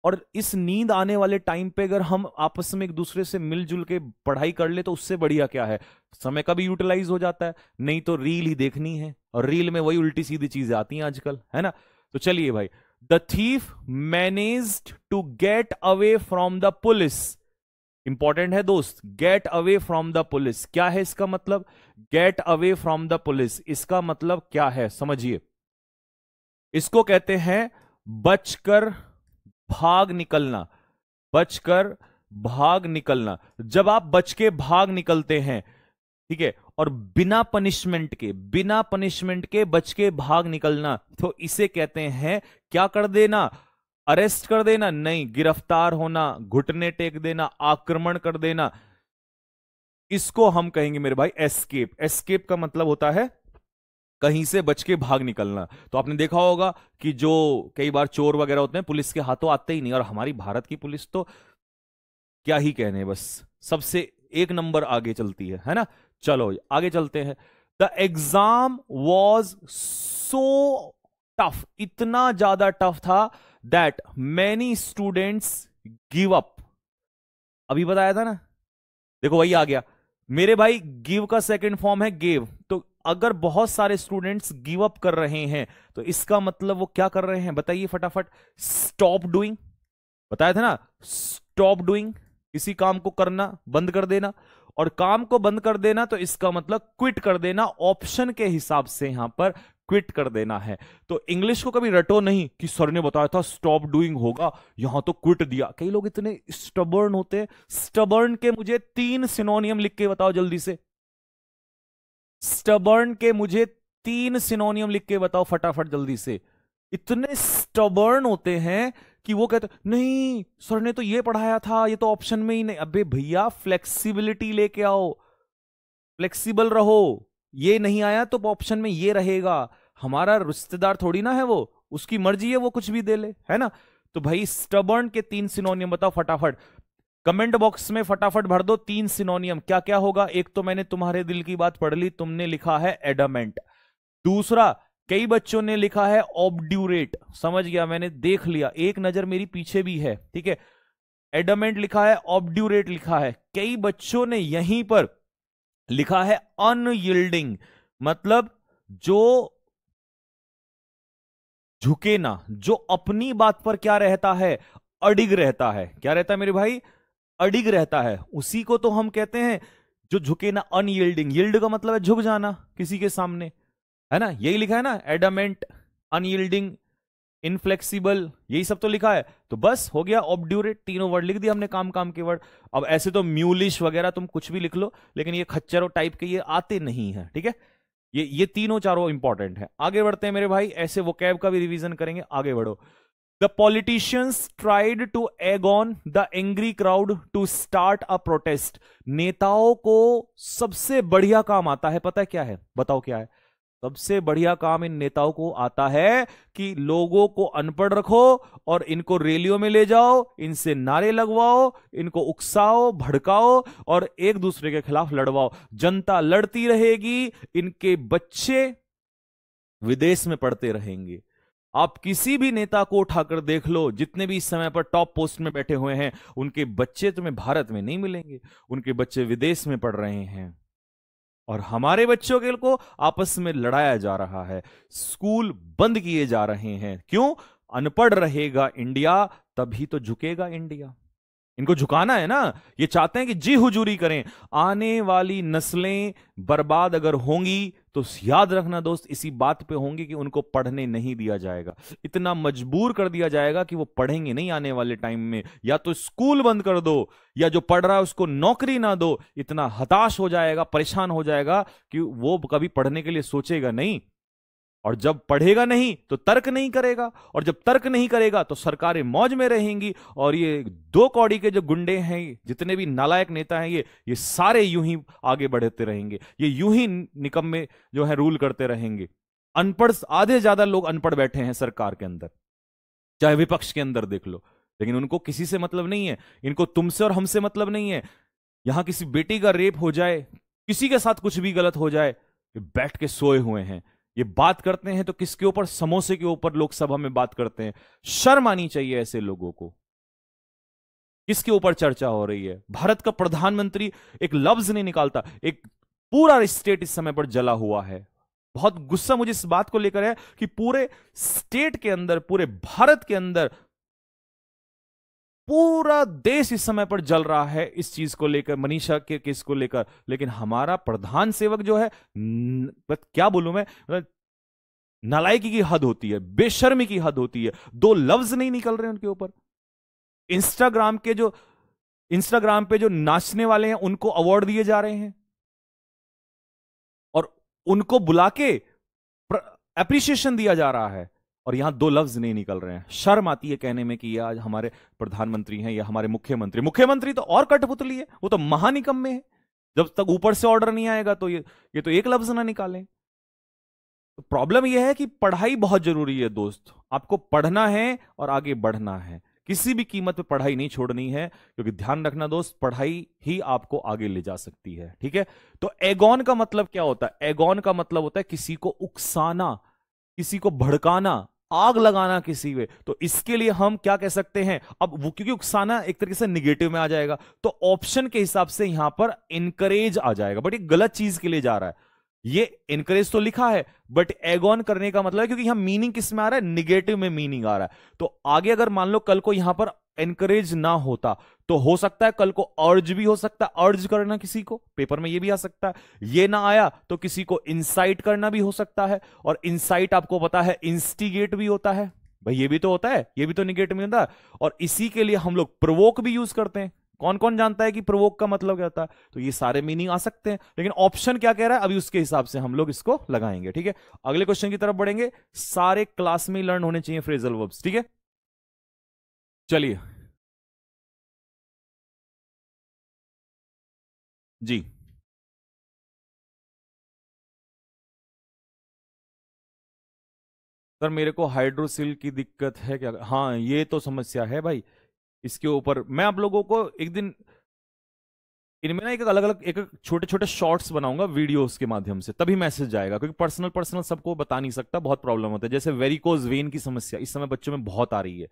[SPEAKER 1] और इस नींद आने वाले टाइम पे अगर हम आपस में एक दूसरे से मिलजुल के पढ़ाई कर ले तो उससे बढ़िया क्या है, समय का भी यूटिलाइज हो जाता है। नहीं तो रील ही देखनी है, और रील में वही उल्टी सीधी चीजें आती हैं आजकल, है ना। तो चलिए भाई, the thief managed to get away from the police. Important है दोस्त, get away from the police क्या है इसका मतलब, get away from the police इसका मतलब क्या है समझिए। इसको कहते हैं बचकर भाग निकलना, बचकर भाग निकलना। जब आप बच के भाग निकलते हैं, ठीक है, और बिना पनिशमेंट के, बिना पनिशमेंट के बच के भाग निकलना, तो इसे कहते हैं क्या कर देना, अरेस्ट कर देना नहीं, गिरफ्तार होना, घुटने टेक देना, आक्रमण कर देना। इसको हम कहेंगे मेरे भाई एस्केप। एस्केप का मतलब होता है कहीं से बच के भाग निकलना। तो आपने देखा होगा कि जो कई बार चोर वगैरह होते हैं पुलिस के हाथों आते ही नहीं, और हमारी भारत की पुलिस तो क्या ही कहने, बस सबसे एक नंबर आगे चलती है ना। चलो आगे चलते हैं। The exam was so tough, इतना ज्यादा टफ था that many students give up. अभी बताया था ना, देखो वही आ गया मेरे भाई। गिव का सेकंड फॉर्म है गेव। तो अगर बहुत सारे स्टूडेंट्स गिव अप कर रहे हैं तो इसका मतलब वो क्या कर रहे हैं बताइए फटाफट। Stop doing. बताया था ना, स्टॉप डूइंग, किसी काम को करना बंद कर देना। और काम को बंद कर देना तो इसका मतलब क्विट कर देना, ऑप्शन के हिसाब से यहां पर क्विट कर देना है। तो इंग्लिश को कभी रटो नहीं कि सर ने बताया था स्टॉप डूइंग होगा, यहां तो क्विट दिया। कई लोग इतने स्टबर्न होते हैं। स्टबर्न के मुझे 3 सिनोनियम लिख के बताओ जल्दी से। स्टबर्न के मुझे 3 सिनोनियम लिख के बताओ फटाफट जल्दी से। इतने स्टबर्न होते हैं कि वो कहते नहीं सर ने तो ये पढ़ाया था, ये तो ऑप्शन में ही नहीं। अबे भैया फ्लेक्सिबिलिटी लेके आओ, फ्लेक्सिबल रहो। ये नहीं आया तो ऑप्शन में ये रहेगा। हमारा रिश्तेदार थोड़ी ना है वो, उसकी मर्जी है वो कुछ भी दे ले, है ना। तो भाई स्टबर्न के 3 सिनोनियम बताओ फटाफट। कमेंट बॉक्स में फटाफट भर दो 3 सिनोनियम। क्या क्या होगा? एक तो मैंने तुम्हारे दिल की बात पढ़ ली, तुमने लिखा है एडमेंट। दूसरा, कई बच्चों ने लिखा है ऑब्ड्यूरेट। समझ गया, मैंने देख लिया, एक नजर मेरी पीछे भी है, ठीक है। एडमेंट लिखा है, ऑब्ड्यूरेट लिखा है। कई बच्चों ने यहीं पर लिखा है अनयील्डिंग, मतलब जो झुके ना, जो अपनी बात पर क्या रहता है, अडिग रहता है। क्या रहता है मेरे भाई? अडिग रहता है। उसी को तो हम कहते हैं जो झुके ना, अनयील्डिंग। यील्ड का मतलब है झुक जाना किसी के सामने, है ना। यही लिखा है ना, एडमेंट, अनयील्डिंग, इनफ्लेक्सिबल, यही सब तो लिखा है। तो बस हो गया ऑब्ड्यूरेट, तीनों वर्ड लिख दिया हमने, काम काम के वर्ड। अब ऐसे तो म्यूलिश वगैरह तुम कुछ भी लिख लो, लेकिन ये खच्चरों टाइप के ये आते नहीं है, ठीक है। ये तीनों चारों इंपॉर्टेंट है। आगे बढ़ते हैं मेरे भाई, ऐसे वोकैब का भी रिवीजन करेंगे, आगे बढ़ो। The politicians tried to egg on the angry crowd to start a protest. नेताओं को सबसे बढ़िया काम आता है, पता है क्या है? बताओ क्या है? सबसे बढ़िया काम इन नेताओं को आता है कि लोगों को अनपढ़ रखो और इनको रैलियों में ले जाओ, इनसे नारे लगवाओ, इनको उकसाओ, भड़काओ और एक दूसरे के खिलाफ लड़वाओ। जनता लड़ती रहेगी, इनके बच्चे विदेश में पढ़ते रहेंगे। आप किसी भी नेता को उठाकर देख लो, जितने भी इस समय पर टॉप पोस्ट में बैठे हुए हैं, उनके बच्चे तुम्हें भारत में नहीं मिलेंगे, उनके बच्चे विदेश में पढ़ रहे हैं। और हमारे बच्चों के को आपस में लड़ाया जा रहा है, स्कूल बंद किए जा रहे हैं। क्यों? अनपढ़ रहेगा इंडिया तभी तो झुकेगा इंडिया। इनको झुकाना है ना, ये चाहते हैं कि जी हुजूरी करें। आने वाली नस्लें बर्बाद अगर होंगी तो याद रखना दोस्त, इसी बात पे होंगी कि उनको पढ़ने नहीं दिया जाएगा। इतना मजबूर कर दिया जाएगा कि वो पढ़ेंगे नहीं आने वाले टाइम में। या तो स्कूल बंद कर दो, या जो पढ़ रहा है उसको नौकरी ना दो। इतना हताश हो जाएगा, परेशान हो जाएगा कि वो कभी पढ़ने के लिए सोचेगा नहीं। और जब पढ़ेगा नहीं तो तर्क नहीं करेगा, और जब तर्क नहीं करेगा तो सरकारें मौज में रहेंगी। और ये 2 कौड़ी के जो गुंडे हैं, जितने भी नालायक नेता हैं, ये सारे यूं ही आगे बढ़ते रहेंगे, ये यूं ही निकम्मे जो है रूल करते रहेंगे। अनपढ़, आधे ज्यादा लोग अनपढ़ बैठे हैं सरकार के अंदर, चाहे विपक्ष के अंदर देख लो। लेकिन उनको किसी से मतलब नहीं है, इनको तुमसे और हमसे मतलब नहीं है। यहां किसी बेटी का रेप हो जाए, किसी के साथ कुछ भी गलत हो जाए, बैठ के सोए हुए हैं। ये बात करते हैं तो किसके ऊपर? समोसे के ऊपर लोकसभा में बात करते हैं। शर्म आनी चाहिए ऐसे लोगों को। किसके ऊपर चर्चा हो रही है? भारत का प्रधानमंत्री एक लफ्ज नहीं निकालता। एक पूरा स्टेट इस समय पर जला हुआ है। बहुत गुस्सा मुझे इस बात को लेकर है कि पूरे स्टेट के अंदर, पूरे भारत के अंदर, पूरा देश इस समय पर जल रहा है इस चीज को लेकर, मनीषा के केस को लेकर। लेकिन हमारा प्रधान सेवक जो है, क्या बोलूं मैं, नालायकी की हद होती है, बेशर्मी की हद होती है। 2 लफ्ज नहीं निकल रहे उनके ऊपर। इंस्टाग्राम पे जो नाचने वाले हैं उनको अवार्ड दिए जा रहे हैं, और उनको बुला के एप्रिसिएशन दिया जा रहा है, और यहां 2 लफ्ज नहीं निकल रहे हैं। शर्म आती है कहने में कि ये आज हमारे प्रधानमंत्री हैं या हमारे मुख्यमंत्री तो और कठपुतली है, वो तो महानिकम्मे है। जब तक ऊपर से ऑर्डर नहीं आएगा तो ये तो एक लफ्ज ना निकालें। तो प्रॉब्लम यह है कि पढ़ाई बहुत जरूरी है दोस्त। आपको पढ़ना है और आगे बढ़ना है, किसी भी कीमत पे पढ़ाई नहीं छोड़नी है। क्योंकि ध्यान रखना दोस्त, पढ़ाई ही आपको आगे ले जा सकती है, ठीक है। तो एगॉन का मतलब क्या होता है? एगॉन का मतलब होता है किसी को उकसाना, किसी को भड़काना, आग लगाना किसी पे, तो इसके लिए हम क्या कह सकते हैं? अब वो क्योंकि उकसाना एक तरीके से निगेटिव में आ जाएगा, तो ऑप्शन के हिसाब से यहां पर इनकरेज आ जाएगा, बट ये गलत चीज के लिए जा रहा है। ये इनकरेज तो लिखा है, बट एगॉन करने का मतलब है, क्योंकि यहां मीनिंग किस में आ रहा है? निगेटिव में मीनिंग आ रहा है। तो आगे अगर मान लो कल को यहां पर एनकरेज ना होता, तो हो सकता है कल को अर्ज भी हो सकता है, अर्ज करना किसी को, पेपर में ये भी आ सकता है। ये ना आया तो किसी को इंसाइट करना भी हो सकता है, और इंसाइट आपको पता है इंस्टिगेट भी होता है भाई, ये भी तो होता है, ये भी तो निगेटिव में होता है। और इसी के लिए हम लोग प्रोवोक भी यूज करते हैं। कौन कौन जानता है कि प्रोवोक का मतलब क्या होता है? तो ये सारे मीनिंग आ सकते हैं, लेकिन ऑप्शन क्या कह रहा है अभी उसके हिसाब से हम लोग इसको लगाएंगे। ठीक है, अगले क्वेश्चन की तरफ बढ़ेंगे। सारे क्लास में लर्न होने चाहिए फ्रेजल वर्ब्स। ठीक है, चलिए जी। सर मेरे को हाइड्रोसिल की दिक्कत है क्या? हाँ ये तो समस्या है भाई। इसके ऊपर मैं आप लोगों को एक दिन इनमें ना एक अलग अलग एक छोटे छोटे शॉर्ट्स बनाऊंगा वीडियोस के माध्यम से, तभी मैसेज जाएगा, क्योंकि पर्सनल पर्सनल सबको बता नहीं सकता, बहुत प्रॉब्लम होता है। जैसे वेरिकोज वेन की समस्या इस समय बच्चों में बहुत आ रही है,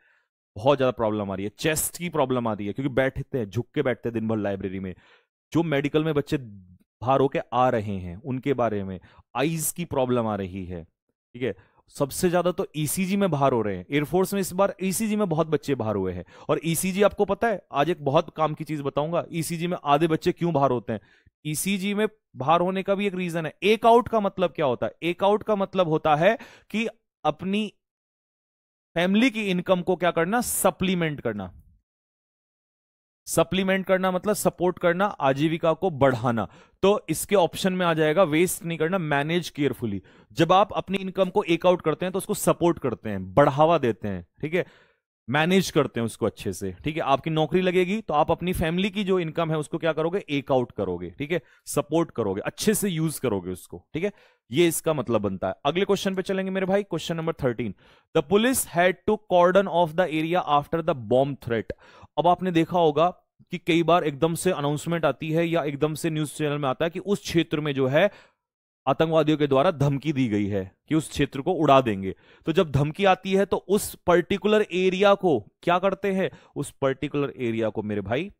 [SPEAKER 1] बहुत ज्यादा प्रॉब्लम आ रही है। चेस्ट की प्रॉब्लम आ रही है, क्योंकि बैठते हैं, झुक के बैठते हैं दिन भर लाइब्रेरी में। जो मेडिकल में बच्चे बाहर होके आ रहे हैं उनके बारे में, आईज की प्रॉब्लम आ रही है। ठीक है, सबसे ज्यादा तो ईसीजी में बाहर हो रहे हैं। एयरफोर्स में इस बार ईसीजी में बहुत बच्चे बाहर हुए हैं। और ईसीजी आपको पता है, आज एक बहुत काम की चीज बताऊंगा, ईसीजी में आधे बच्चे क्यों बाहर होते हैं। ईसीजी में बाहर होने का भी एक रीजन है। एक आउट का मतलब क्या होता है? एक आउट का मतलब होता है कि अपनी फैमिली की इनकम को क्या करना? सप्लीमेंट करना। सप्लीमेंट करना मतलब सपोर्ट करना, आजीविका को बढ़ाना। तो इसके ऑप्शन में आ जाएगा वेस्ट नहीं करना, मैनेज केयरफुली। जब आप अपनी इनकम को एक आउट करते हैं तो उसको सपोर्ट करते हैं, बढ़ावा देते हैं। ठीक है, मैनेज करते हैं उसको अच्छे से। ठीक है, आपकी नौकरी लगेगी तो आप अपनी फैमिली की जो इनकम है उसको क्या करोगे? एक आउट करोगे। ठीक है, सपोर्ट करोगे, अच्छे से यूज करोगे उसको। ठीक है, ये इसका मतलब बनता है। अगले क्वेश्चन पे चलेंगे मेरे भाई, question number 13। The police had to cordon off the area after the bomb threat. अब आपने देखा होगा कि कई बार एकदम से अनाउंसमेंट आती है या एकदम से न्यूज चैनल में आता है कि उस क्षेत्र में जो है आतंकवादियों के द्वारा धमकी दी गई है कि उस क्षेत्र को उड़ा देंगे। तो जब धमकी आती है तो उस पर्टिकुलर एरिया को क्या करते हैं? उस पर्टिकुलर एरिया को मेरे भाई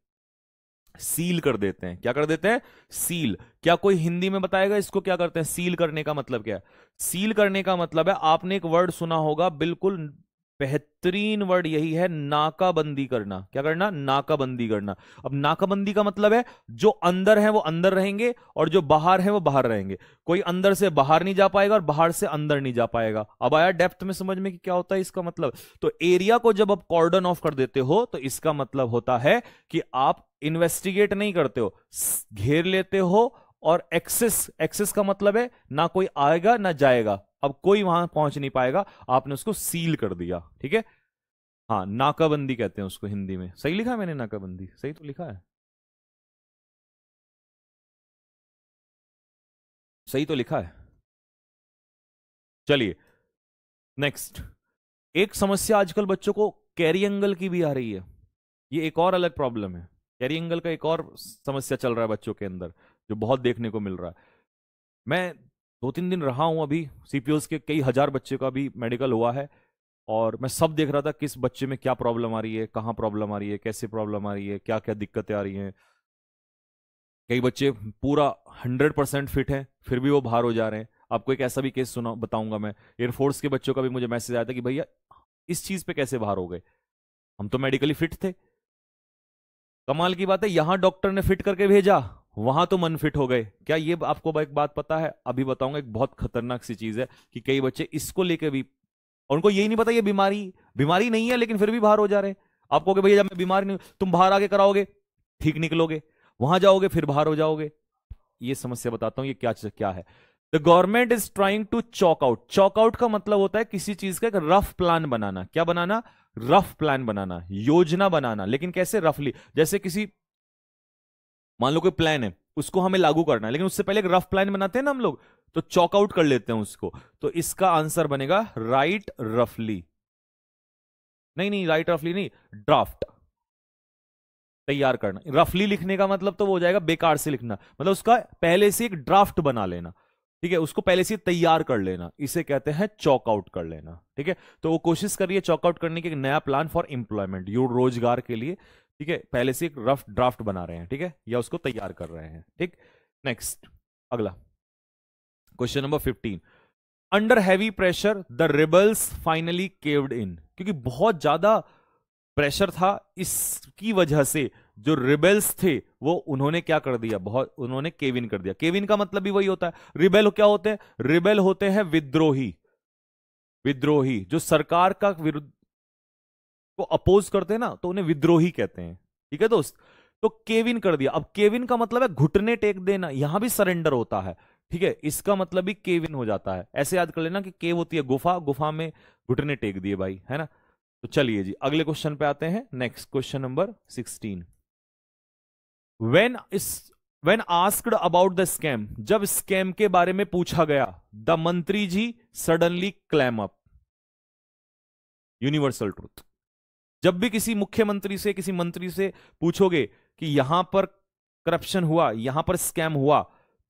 [SPEAKER 1] सील कर देते हैं। क्या कर देते हैं? सील। क्या कोई हिंदी में बताएगा इसको क्या करते हैं? सील करने का मतलब क्या है? सील करने का मतलब है, आपने एक वर्ड सुना होगा, बिल्कुल बेहतरीन वर्ड यही है, नाकाबंदी करना। क्या करना? नाकाबंदी करना। अब नाकाबंदी का मतलब है जो अंदर है वो अंदर रहेंगे और जो बाहर है वो बाहर रहेंगे। कोई अंदर से बाहर नहीं जा पाएगा और बाहर से अंदर नहीं जा पाएगा। अब आया डेप्थ में समझ में कि क्या होता है इसका मतलब? तो एरिया को जब आप कॉर्डन ऑफ कर देते हो तो इसका मतलब होता है कि आप इन्वेस्टिगेट नहीं करते हो, घेर लेते हो। और एक्सेस, एक्सेस का मतलब है ना कोई आएगा ना जाएगा, अब कोई वहां पहुंच नहीं पाएगा, आपने उसको सील कर दिया। ठीक है, हाँ नाकाबंदी कहते हैं उसको हिंदी में। सही लिखा है मैंने? नाकाबंदी सही तो लिखा है, सही तो लिखा है। चलिए नेक्स्ट। एक समस्या आजकल बच्चों को कैरी एंगल की भी आ रही है। ये एक और अलग प्रॉब्लम है। कैरी एंगल का एक और समस्या चल रहा है बच्चों के अंदर, जो बहुत देखने को मिल रहा है। मैं 2-3 दिन रहा हूं अभी, सीपीओस के कई हजार बच्चे का भी मेडिकल हुआ है, और मैं सब देख रहा था किस बच्चे में क्या प्रॉब्लम आ रही है, कहाँ प्रॉब्लम आ रही है, कैसे प्रॉब्लम आ रही है, क्या क्या दिक्कतें आ रही हैं। कई बच्चे पूरा 100% फिट हैं फिर भी वो बाहर हो जा रहे हैं। आपको एक ऐसा भी केस सुना बताऊंगा मैं। एयरफोर्स के बच्चों का भी मुझे मैसेज आया था कि भैया इस चीज पे कैसे बाहर हो गए, हम तो मेडिकली फिट थे। कमाल की बात है, यहां डॉक्टर ने फिट करके भेजा, वहां तो मन फिट हो गए। क्या ये आपको एक बात पता है? अभी बताऊंगा, एक बहुत खतरनाक सी चीज है कि कई बच्चे इसको लेके भी, और उनको यही नहीं पता ये बीमारी बीमारी नहीं है, लेकिन फिर भी बाहर हो जा रहे हैं। आप कहोगे भैया जब मैं बीमार नहीं हूं, तुम बाहर आके कराओगे, ठीक निकलोगे, वहां जाओगे फिर बाहर हो जाओगे। ये समस्या बताता हूं ये क्या क्या है। The government is trying to chalk out. Chalk out का मतलब होता है किसी चीज का एक रफ प्लान बनाना। क्या बनाना? रफ प्लान बनाना, योजना बनाना। लेकिन कैसे? रफली। जैसे किसी, मान लो कोई प्लान है, उसको हमें लागू करना है, लेकिन उससे पहले एक रफ प्लान बनाते हैं ना हम लोग, तो चॉक आउट कर लेते हैं उसको। तो इसका आंसर बनेगा राइट रफली। नहीं नहीं, राइट रफली नहीं, ड्राफ्ट तैयार करना। रफली लिखने का मतलब तो वो हो जाएगा बेकार से लिखना, मतलब उसका पहले से एक ड्राफ्ट बना लेना। ठीक है, उसको पहले से तैयार कर लेना, इसे कहते हैं चॉक आउट कर लेना। ठीक है, तो वो कोशिश कर रही है चॉक आउट करने की, एक नया प्लान फॉर एम्प्लॉयमेंट, रोजगार के लिए। ठीक है, पहले से एक रफ ड्राफ्ट बना रहे हैं, ठीक है, या उसको तैयार कर रहे हैं। ठीक, नेक्स्ट अगला question number 15। Under heavy pressure the rebels finally caved in. क्योंकि बहुत ज्यादा प्रेशर था, इसकी वजह से जो रिबेल्स थे वो उन्होंने क्या कर दिया, उन्होंने केव इन कर दिया। केव इन का मतलब भी वही होता है। रिबेल क्या होते हैं? रिबेल होते हैं विद्रोही। विद्रोही जो सरकार का विरुद्ध को अपोज करते हैं ना, तो उन्हें विद्रोही कहते हैं। ठीक है दोस्त, तो केविन कर दिया। अब केविन का मतलब है घुटने टेक देना, यहां भी सरेंडर होता है। ठीक है, इसका मतलब भी केविन हो जाता है। ऐसे याद कर लेना कि केव होती है गुफा, गुफा में घुटने टेक दिए भाई, है ना। तो चलिए जी अगले क्वेश्चन पे आते हैं। Next question number 16। When asked about the scam, जब स्कैम के बारे में पूछा गया, the mantri ji suddenly clam up. Universal truth. जब भी किसी मुख्यमंत्री से, किसी मंत्री से पूछोगे कि यहां पर करप्शन हुआ, यहां पर स्कैम हुआ,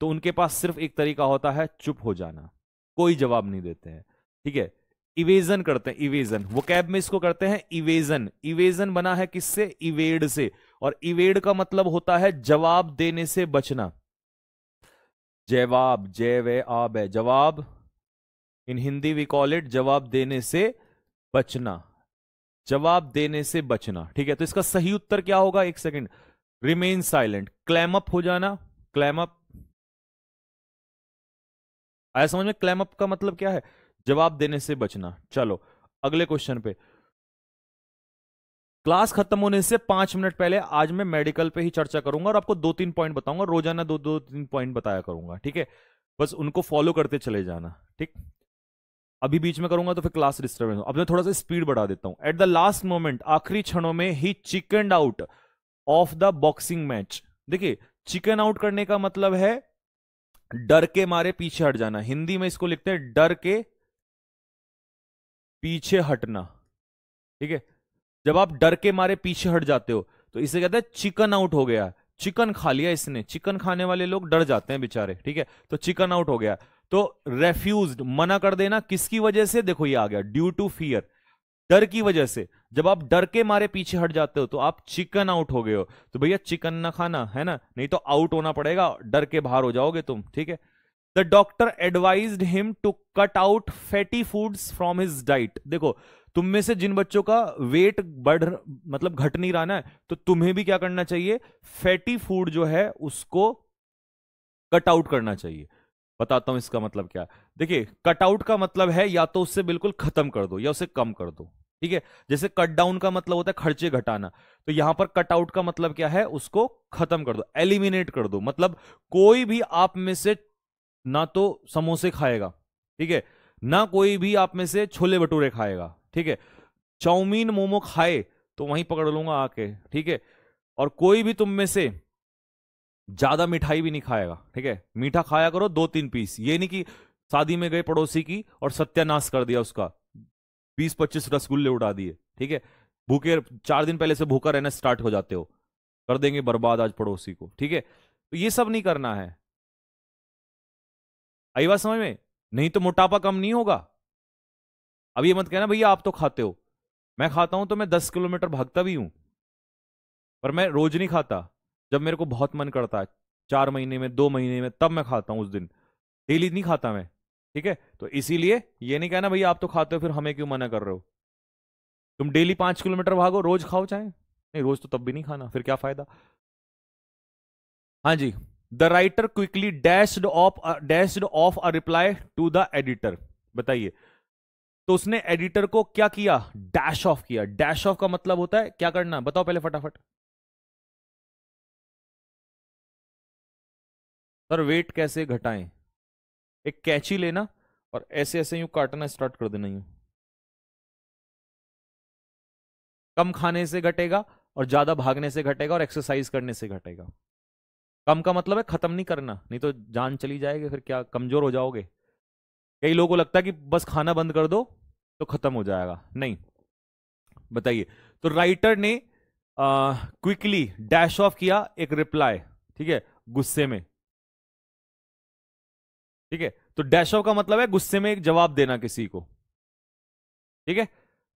[SPEAKER 1] तो उनके पास सिर्फ एक तरीका होता है, चुप हो जाना, कोई जवाब नहीं देते हैं। ठीक है, इवेजन करते हैं, इवेजन, वो कैब में इसको करते हैं इवेजन। इवेजन बना है किससे? इवेड से, और इवेड का मतलब होता है जवाब देने से बचना। जवाब, जय वे आब है, जवाब, इन हिंदी वी कॉल इट जवाब देने से बचना, जवाब देने से बचना। ठीक है, तो इसका सही उत्तर क्या होगा? एक second, remain silent, clam up हो जाना, क्लैम अप। आया समझ में? क्लैम अप का मतलब क्या है? जवाब देने से बचना। चलो अगले क्वेश्चन पे। क्लास खत्म होने से 5 मिनट पहले आज मैं मेडिकल पे ही चर्चा करूंगा, और आपको 2-3 पॉइंट बताऊंगा, रोजाना 2-3 पॉइंट बताया करूंगा। ठीक है, बस उनको फॉलो करते चले जाना। ठीक, अभी बीच में करूंगा तो फिर क्लास डिस्टर्बेंस। अब मैं थोड़ा सा स्पीड बढ़ा देता हूं। एट द लास्ट मोमेंट, आखिरी क्षणों में ही chicken out of the boxing match. देखिए, चिकन आउट करने का मतलब है डर के मारे पीछे हट जाना। हिंदी में इसको लिखते हैं डर के पीछे हटना। ठीक है, जब आप डर के मारे पीछे हट जाते हो तो इसे कहते हैं चिकन आउट हो गया, चिकन खा लिया इसने। चिकन खाने वाले लोग डर जाते हैं बेचारे। ठीक है, तो चिकन आउट हो गया। तो रेफ्यूज्ड, मना कर देना, किसकी वजह से? देखो ये आ गया, ड्यू टू फियर, डर की वजह से। जब आप डर के मारे पीछे हट जाते हो तो आप चिकन आउट हो गए हो। तो भैया चिकन ना खाना, है ना, नहीं तो आउट होना पड़ेगा, डर के बाहर हो जाओगे तुम। ठीक है, the doctor advised him to cut out fatty foods from his diet. देखो, तुम में से जिन बच्चों का वेट मतलब घट नहीं रहा ना, तो तुम्हें भी क्या करना चाहिए? फैटी फूड जो है उसको कट आउट करना चाहिए। बताता हूं इसका मतलब क्या। देखिए, कट आउट का मतलब है या तो उससे बिल्कुल खत्म कर दो या उसे कम कर दो। ठीक है, जैसे कट डाउन का मतलब होता है खर्चे घटाना, तो यहां पर कट आउट का मतलब क्या है? उसको खत्म कर दो, एलिमिनेट कर दो। मतलब कोई भी आप में से ना तो समोसे खाएगा, ठीक है, ना कोई भी आप में से छोले भटूरे खाएगा। ठीक है, चाउमीन मोमो खाए तो वहीं पकड़ लूंगा आके। ठीक है, और कोई भी तुम में से ज्यादा मिठाई भी नहीं खाएगा। ठीक है, मीठा खाया करो 2-3 पीस, ये नहीं कि शादी में गए पड़ोसी की और सत्यानाश कर दिया उसका, 20-25 रसगुल्ले उड़ा दिए। ठीक है, भूखे 4 दिन पहले से भूखा रहना स्टार्ट हो जाते हो, कर देंगे बर्बाद आज पड़ोसी को। ठीक है, तो ये सब नहीं करना है। आई बात समझ में? नहीं तो मोटापा कम नहीं होगा। अब ये मत कहना भैया आप तो खाते हो, मैं खाता हूं तो मैं 10 किलोमीटर भागता भी हूं, पर मैं रोज नहीं खाता। जब मेरे को बहुत मन करता है, 4 महीने में, 2 महीने में, तब मैं खाता हूं उस दिन, डेली नहीं खाता मैं। ठीक है, तो इसीलिए ये नहीं कहना भैया आप तो खाते हो फिर हमें क्यों मना कर रहे हो। तुम डेली 5 किलोमीटर भागो, रोज खाओ चाहे, नहीं रोज तो तब भी नहीं खाना, फिर क्या फायदा। हाँ जी, the writer quickly dashed off a reply to the editor. बताइए, तो उसने एडिटर को क्या किया? डैश ऑफ किया। डैश ऑफ का मतलब होता है क्या करना? बताओ पहले फटाफट। सर वेट कैसे घटाएं? एक कैंची लेना और ऐसे ऐसे यूं काटना स्टार्ट कर देना यूं। कम खाने से घटेगा, और ज्यादा भागने से घटेगा, और एक्सरसाइज करने से घटेगा। कम का मतलब है खत्म नहीं करना, नहीं तो जान चली जाएगी, फिर क्या कमजोर हो जाओगे। कई लोगों को लगता है कि बस खाना बंद कर दो तो खत्म हो जाएगा, नहीं। बताइए, तो राइटर ने क्विकली डैश ऑफ किया एक रिप्लाई, ठीक है, गुस्से में। ठीक है, तो डैश ऑफ का मतलब है गुस्से में एक जवाब देना किसी को। ठीक है,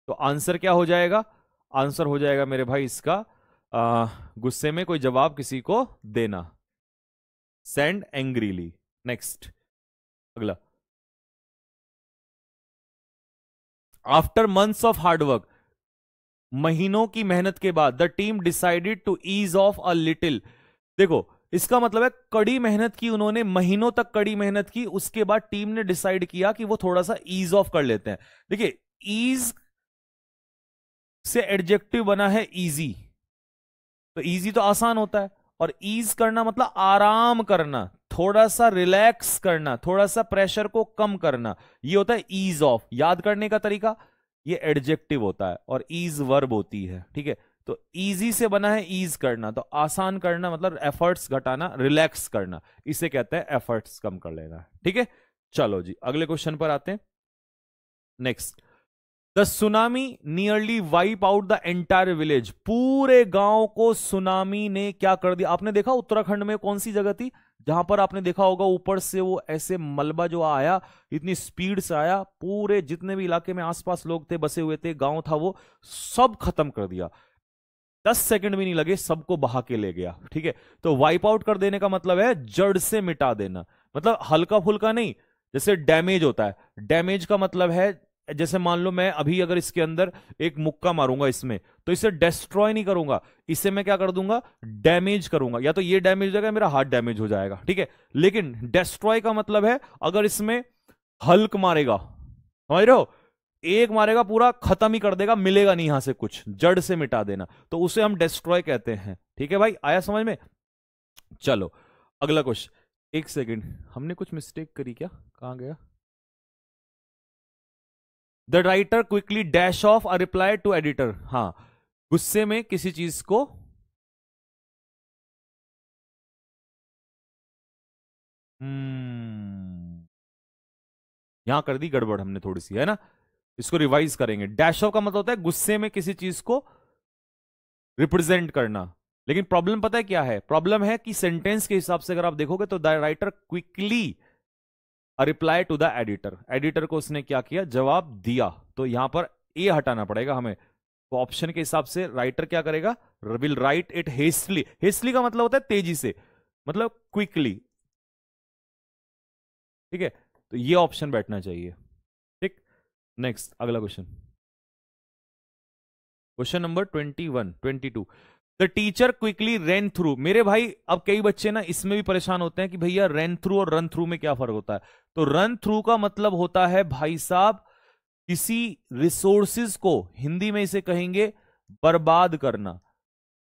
[SPEAKER 1] तो आंसर क्या हो जाएगा? आंसर हो जाएगा मेरे भाई इसका गुस्से में कोई जवाब किसी को देना, सेंड एंग्रीली। नेक्स्ट, अगला, आफ्टर मंथ्स ऑफ हार्डवर्क, महीनों की मेहनत के बाद, the team decided to ease off a little. देखो, इसका मतलब है कड़ी मेहनत की उन्होंने, महीनों तक कड़ी मेहनत की, उसके बाद टीम ने डिसाइड किया कि वो थोड़ा सा ईज ऑफ कर लेते हैं। देखिए, ईज से एडजेक्टिव बना है इजी, तो इजी तो आसान होता है, और ईज करना मतलब आराम करना, थोड़ा सा रिलैक्स करना, थोड़ा सा प्रेशर को कम करना, ये होता है ईज ऑफ। याद करने का तरीका, ये एडजेक्टिव होता है और ईज वर्ब होती है। ठीक है, तो इजी से बना है ईज करना, तो आसान करना मतलब एफर्ट्स घटाना, रिलैक्स करना, इसे कहते हैं एफर्ट्स कम कर लेना। ठीक है, चलो जी अगले क्वेश्चन पर आते हैं। Next, the tsunami nearly wipe out the entire village, पूरे गांव को सुनामी ने क्या कर दिया? आपने देखा उत्तराखंड में कौन सी जगह थी जहां पर आपने देखा होगा ऊपर से वो ऐसे मलबा जो आया, इतनी स्पीड से आया, पूरे जितने भी इलाके में आसपास लोग थे, बसे हुए थे, गांव था, वो सब खत्म कर दिया। 10 सेकंड भी नहीं लगे, सबको बहा के ले गया। ठीक है, तो वाइप आउट कर देने का मतलब है जड़ से मिटा देना, मतलब हल्का फुल्का नहीं। जैसे डैमेज होता है, डैमेज का मतलब है, जैसे मान लो मैं अभी अगर इसके अंदर एक मुक्का मारूंगा इसमें, तो इसे डिस्ट्रॉय नहीं करूंगा, इसे मैं क्या कर दूंगा? डैमेज करूंगा। या तो ये डैमेज हो जाएगा, मेरा हाथ डैमेज हो जाएगा। ठीक है, लेकिन डिस्ट्रॉय का मतलब है अगर इसमें हल्क मारेगा, समझ रहे हो, एक मारेगा पूरा खत्म ही कर देगा, मिलेगा नहीं यहां से कुछ, जड़ से मिटा देना, तो उसे हम डिस्ट्रॉय कहते हैं। ठीक है भाई, आया समझ में? चलो अगला क्वेश्चन। एक सेकंड, हमने कुछ मिस्टेक करी क्या? कहां गया? The writer quickly dash off a reply to editor. हाँ, गुस्से में किसी चीज को यहां कर दी गड़बड़ हमने थोड़ी सी, है ना, इसको रिवाइज करेंगे। डैश ऑफ का मतलब होता है गुस्से में किसी चीज को रिप्रेजेंट करना, लेकिन प्रॉब्लम पता है क्या है? प्रॉब्लम है कि सेंटेंस के हिसाब से अगर आप देखोगे तो the writer quickly a reply to the editor, editor को उसने क्या किया? जवाब दिया। तो यहां पर ए हटाना पड़ेगा हमें, तो ऑप्शन के हिसाब से राइटर क्या करेगा? Will write it hastily. Hastily का मतलब होता है तेजी से, मतलब क्विकली। ठीक है, तो ये ऑप्शन बैठना चाहिए। ठीक, नेक्स्ट अगला question, question number 21, 22। The teacher quickly run through. मेरे भाई अब कई बच्चे ना इसमें भी परेशान होते हैं कि भैया रन थ्रू और रन थ्रू में क्या फर्क होता है? तो रन थ्रू का मतलब होता है भाई साहब किसी रिसोर्सिस को, हिंदी में इसे कहेंगे बर्बाद करना,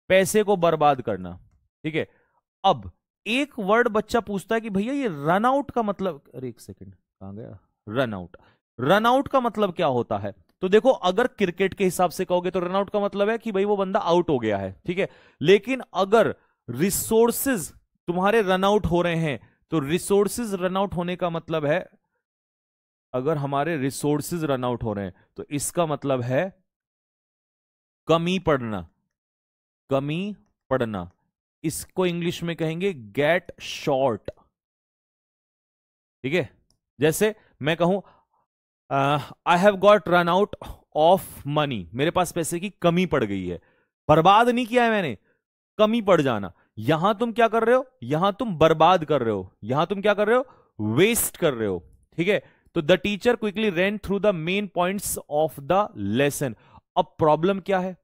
[SPEAKER 1] पैसे को बर्बाद करना। ठीक है, अब एक वर्ड बच्चा पूछता है कि भैया ये रन आउट का मतलब, अरे एक सेकंड कहां गया? रन आउट, रन आउट का मतलब क्या होता है? तो देखो, अगर क्रिकेट के हिसाब से कहोगे तो रन आउट का मतलब है कि भाई वो बंदा आउट हो गया है। ठीक है, लेकिन अगर रिसोर्सेज तुम्हारे रन आउट हो रहे हैं, तो रिसोर्सेज रन आउट होने का मतलब है, अगर हमारे रिसोर्सेज रन आउट हो रहे हैं तो इसका मतलब है कमी पड़ना, कमी पड़ना। इसको इंग्लिश में कहेंगे गेट शॉर्ट। ठीक है, जैसे मैं कहूं I have got run out of money, मेरे पास पैसे की कमी पड़ गई है। बर्बाद नहीं किया है मैंने, कमी पड़ जाना। यहां तुम क्या कर रहे हो? यहां तुम बर्बाद कर रहे हो, यहां तुम क्या कर रहे हो? वेस्ट कर रहे हो। ठीक है, तो the teacher quickly ran through the main points of the lesson. अब प्रॉब्लम क्या है?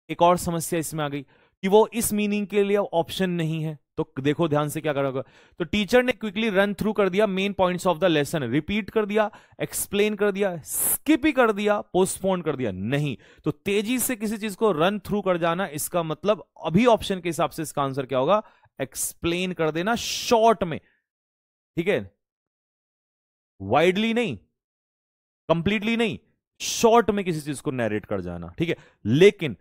[SPEAKER 1] एक और समस्या इसमें आ गई कि वो इस मीनिंग के लिए ऑप्शन नहीं है। तो देखो ध्यान से क्या करोगे, तो टीचर ने क्विकली रन थ्रू कर दिया main points of the lesson, repeat कर दिया, एक्सप्लेन कर दिया, स्किप ही कर दिया, पोस्टपोन कर दिया? नहीं। तो तेजी से किसी चीज को रन थ्रू कर जाना, इसका मतलब अभी ऑप्शन के हिसाब से इसका आंसर क्या होगा? एक्सप्लेन कर देना शॉर्ट में। ठीक है, वाइडली नहीं, कंप्लीटली नहीं, शॉर्ट में किसी चीज को नैरेट कर जाना। ठीक है, लेकिन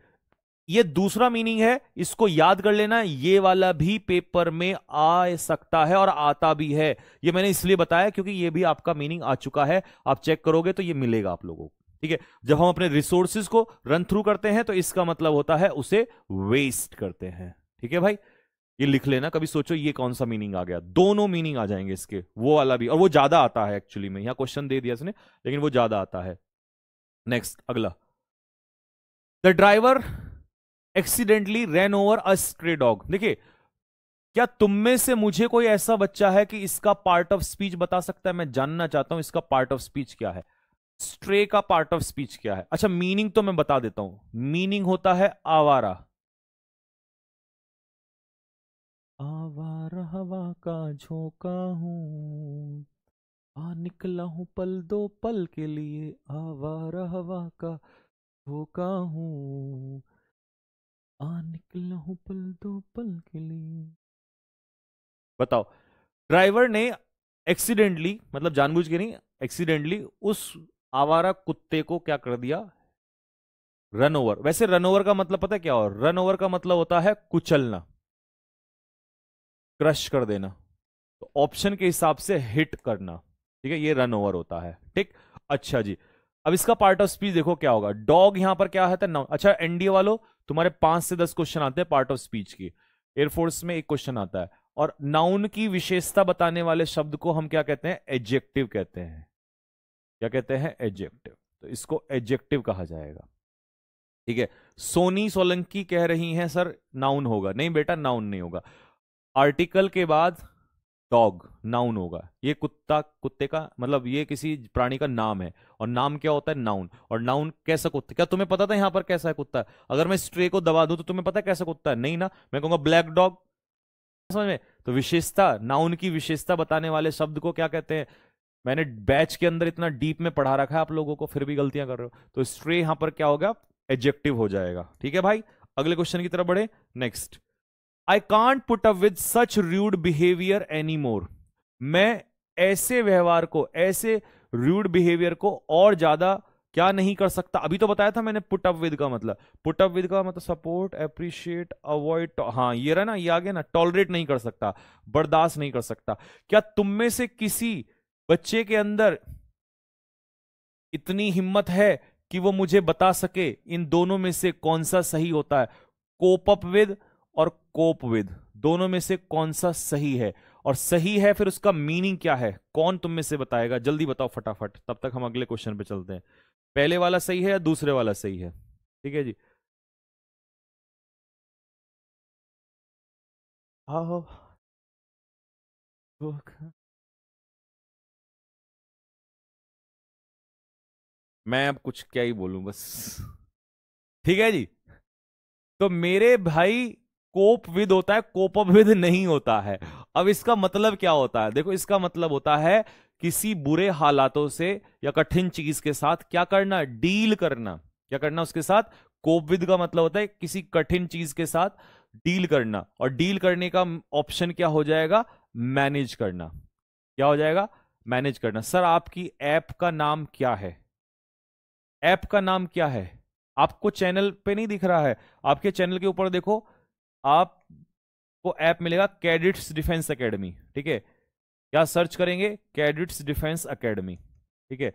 [SPEAKER 1] ये दूसरा मीनिंग है, इसको याद कर लेना, ये वाला भी पेपर में आ सकता है और आता भी है। ये मैंने इसलिए बताया क्योंकि ये भी आपका मीनिंग आ चुका है, आप चेक करोगे तो ये मिलेगा आप लोगों को। ठीक है, जब हम अपने रिसोर्सेज को रन थ्रू करते हैं तो इसका मतलब होता है उसे वेस्ट करते हैं। ठीक है भाई, ये लिख लेना, कभी सोचो ये कौन सा मीनिंग आ गया, दोनों मीनिंग आ जाएंगे इसके, वो वाला भी, और वो ज्यादा आता है एक्चुअली में, यहां क्वेश्चन दे दिया इसने लेकिन वो ज्यादा आता है। नेक्स्ट अगला, the driver accidentally rain over a stray dog. देखिए, क्या तुम में से मुझे कोई ऐसा बच्चा है कि इसका पार्ट ऑफ स्पीच बता सकता है? मैं जानना चाहता हूं इसका पार्ट ऑफ स्पीच क्या है, स्ट्रे का पार्ट ऑफ स्पीच क्या है। अच्छा, मीनिंग तो मैं बता देता हूं, मीनिंग होता है आवारा। आवारा हवा का झोंका हूं, आ निकला हूं पल दो पल के लिए, आवारा हवा का झोंका हूं, आ निकला हूं पल दो पल के लिए। बताओ, ड्राइवर ने एक्सीडेंटली, मतलब जानबूझ के नहीं, एक्सीडेंटली उस आवारा कुत्ते को क्या कर दिया, रन ओवर। वैसे रन ओवर का मतलब पता है क्या हो, रन ओवर का मतलब होता है कुचलना, क्रश कर देना, तो ऑप्शन के हिसाब से हिट करना, ठीक है, ये रन ओवर होता है, ठीक। अच्छा जी, अब इसका पार्ट ऑफ स्पीच देखो क्या होगा, डॉग यहां पर क्या है नाउन। अच्छा एनडीए वालों, तुम्हारे 5 से 10 क्वेश्चन आते हैं पार्ट ऑफ स्पीच की, एयरफोर्स में एक क्वेश्चन आता है, और नाउन की विशेषता बताने वाले शब्द को हम क्या कहते हैं, एडजेक्टिव कहते हैं। क्या कहते हैं, एडजेक्टिव, तो इसको एडजेक्टिव कहा जाएगा, ठीक है। सोनी सोलंकी कह रही हैं सर नाउन होगा, नहीं बेटा नाउन नहीं होगा, आर्टिकल के बाद डॉग नाउन होगा। ये कुत्ता, कुत्ते का मतलब ये किसी प्राणी का नाम है, और नाम क्या होता है, नाउन। और नाउन कैसा कुत्ता, क्या तुम्हें पता था यहां पर कैसा है कुत्ता? अगर मैं स्ट्रे को दबा दूं तो तुम्हें पता है कैसा कुत्ता है? नहीं ना, मैं कहूंगा ब्लैक डॉग, समझ में? तो विशेषता, नाउन की विशेषता बताने वाले शब्द को क्या कहते हैं? मैंने बैच के अंदर इतना डीप में पढ़ा रखा है आप लोगों को, फिर भी गलतियां कर रहे हो। तो स्ट्रे यहां पर क्या होगा, एडजेक्टिव हो जाएगा, ठीक है भाई। अगले क्वेश्चन की तरफ बढ़े, next, I can't put up with such rude behaviour any more. मैं ऐसे व्यवहार को, ऐसे रूड बिहेवियर को और ज्यादा क्या नहीं कर सकता। अभी तो बताया था मैंने पुट अप विद का मतलब, पुट अप विद का मतलब सपोर्ट, अप्रिशिएट, अवॉइड, हाँ ये रहा ना, ये आ गया ना, टॉलरेट नहीं कर सकता, बर्दाश्त नहीं कर सकता। क्या तुम में से किसी बच्चे के अंदर इतनी हिम्मत है कि वो मुझे बता सके इन दोनों में से कौन सा सही होता है, कोप अप विद और कोप विद, दोनों में से कौन सा सही है? और सही है फिर उसका मीनिंग क्या है, कौन तुम में से बताएगा? जल्दी बताओ फटाफट, तब तक हम अगले क्वेश्चन पे चलते हैं। पहले वाला सही है या दूसरे वाला सही है? ठीक है जी, आओ। मैं अब कुछ क्या ही बोलूं बस, ठीक है जी। तो मेरे भाई, कोप विद होता है, कोप अप विद नहीं होता है। अब इसका मतलब क्या होता है, देखो इसका मतलब होता है किसी बुरे हालातों से या कठिन चीज के साथ क्या करना, डील करना। क्या करना उसके साथ? कोप विद का मतलब होता है किसी कठिन चीज के साथ डील करना, और डील करने का ऑप्शन क्या हो जाएगा, मैनेज करना। क्या हो जाएगा, मैनेज करना। सर आपकी ऐप का नाम क्या है, ऐप का नाम क्या है? आपको चैनल पे नहीं दिख रहा है, आपके चैनल के ऊपर देखो, आपको ऐप मिलेगा कैडेट्स डिफेंस एकेडमी, ठीक है। क्या सर्च करेंगे, कैडेट्स डिफेंस एकेडमी, ठीक है।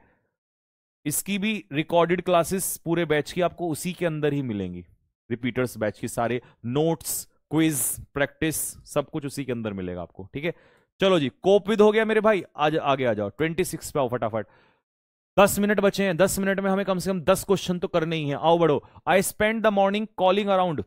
[SPEAKER 1] इसकी भी रिकॉर्डेड क्लासेस पूरे बैच की आपको उसी के अंदर ही मिलेंगी, रिपीटर्स बैच की सारे नोट्स, क्विज, प्रैक्टिस, सब कुछ उसी के अंदर मिलेगा आपको, ठीक है। चलो जी, कोप विद हो गया मेरे भाई, आज आगे आ जाओ, 26 पे आओ फटाफट। 10 मिनट बचे हैं, 10 मिनट में हमें कम से कम 10 क्वेश्चन तो करने ही है, आओ बढ़ो। I spend the morning calling around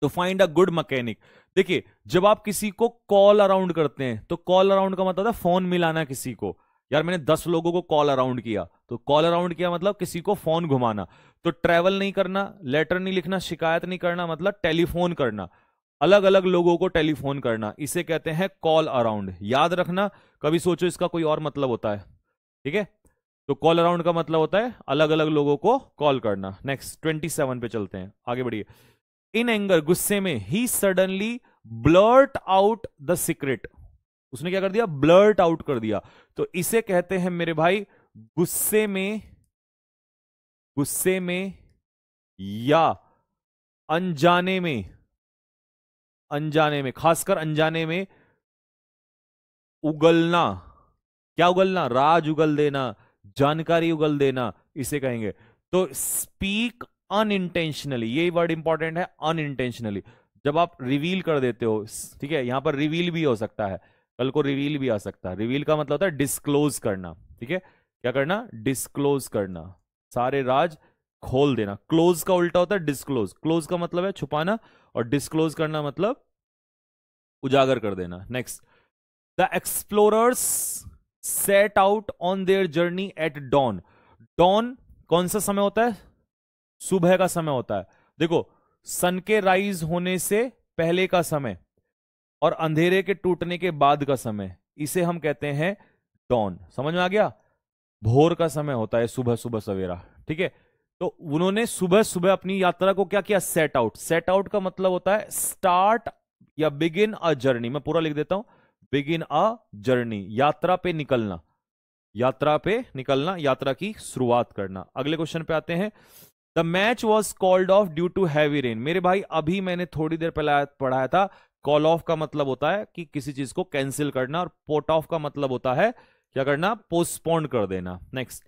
[SPEAKER 1] two find a good mechanic. देखिए, जब आप किसी को कॉल अराउंड करते हैं तो कॉल अराउंड का मतलब है फोन मिलाना किसी को। यार मैंने 10 लोगों को कॉल अराउंड किया, तो कॉल अराउंड किया मतलब किसी को फोन घुमाना। तो ट्रैवल नहीं करना, लेटर नहीं लिखना, शिकायत नहीं करना, मतलब टेलीफोन करना, अलग अलग लोगों को टेलीफोन करना, इसे कहते हैं कॉल अराउंड। याद रखना, कभी सोचो इसका कोई और मतलब होता है, ठीक है। तो कॉल अराउंड का मतलब होता है अलग अलग लोगों को कॉल करना। नेक्स्ट 27 पे चलते हैं, आगे बढ़िए। इन एंगर, गुस्से में, he suddenly blurt out the secret. उसने क्या कर दिया, ब्लर्ट आउट कर दिया। तो इसे कहते हैं मेरे भाई गुस्से में, गुस्से में या अनजाने में, अनजाने में, खासकर अनजाने में उगलना। क्या उगलना, राज उगल देना, जानकारी उगल देना, इसे कहेंगे। तो स्पीक अनइंटेंशनली, ये वर्ड इंपॉर्टेंट है, अनइंटेंशनली। जब आप रिवील कर देते हो, ठीक है, यहां पर रिवील भी हो सकता है, कल को रिवील भी आ सकता है। रिवील का मतलब होता है डिस्क्लोज करना, ठीक है, क्या करना, डिस्क्लोज करना, सारे राज खोल देना। क्लोज का उल्टा होता है डिस्क्लोज, क्लोज का मतलब है छुपाना और डिस्क्लोज करना मतलब उजागर कर देना। Next, the explorers set out on their journey at dawn. Dawn कौन सा समय होता है, सुबह का समय होता है। देखो, सन के राइज होने से पहले का समय और अंधेरे के टूटने के बाद का समय, इसे हम कहते हैं डॉन। समझ में आ गया, भोर का समय होता है, सुबह सुबह सवेरा, ठीक है। तो उन्होंने सुबह सुबह अपनी यात्रा को क्या किया, सेट आउट। सेट आउट का मतलब होता है स्टार्ट या बिगिन अ जर्नी। मैं पूरा लिख देता हूं, बिगिन अ जर्नी, यात्रा पे निकलना, यात्रा पे निकलना, यात्रा की शुरुआत करना। अगले क्वेश्चन पे आते हैं। The match was called off due to heavy rain. मेरे भाई अभी मैंने थोड़ी देर पहले पढ़ाया था, कॉल ऑफ का मतलब होता है कि किसी चीज को कैंसिल करना, और पोट ऑफ का मतलब होता है क्या करना, पोस्टपोन कर देना। Next,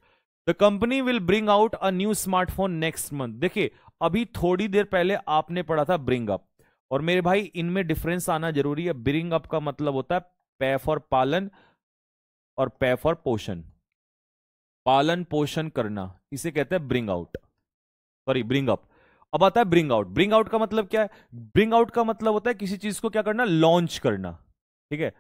[SPEAKER 1] the company will bring out a new smartphone next month. देखिए, अभी थोड़ी देर पहले आपने पढ़ा था ब्रिंग अप, और मेरे भाई इनमें डिफरेंस आना जरूरी है। ब्रिंग अप का मतलब होता है पे फॉर पालन और पे फॉर पोषण, पालन पोषण करना, इसे कहते हैं bring out, sorry bring up. अब आता है ब्रिंग आउट। ब्रिंग आउट का मतलब क्या है, ब्रिंग आउट का मतलब होता है किसी चीज को क्या करना, लॉन्च करना, ठीक है,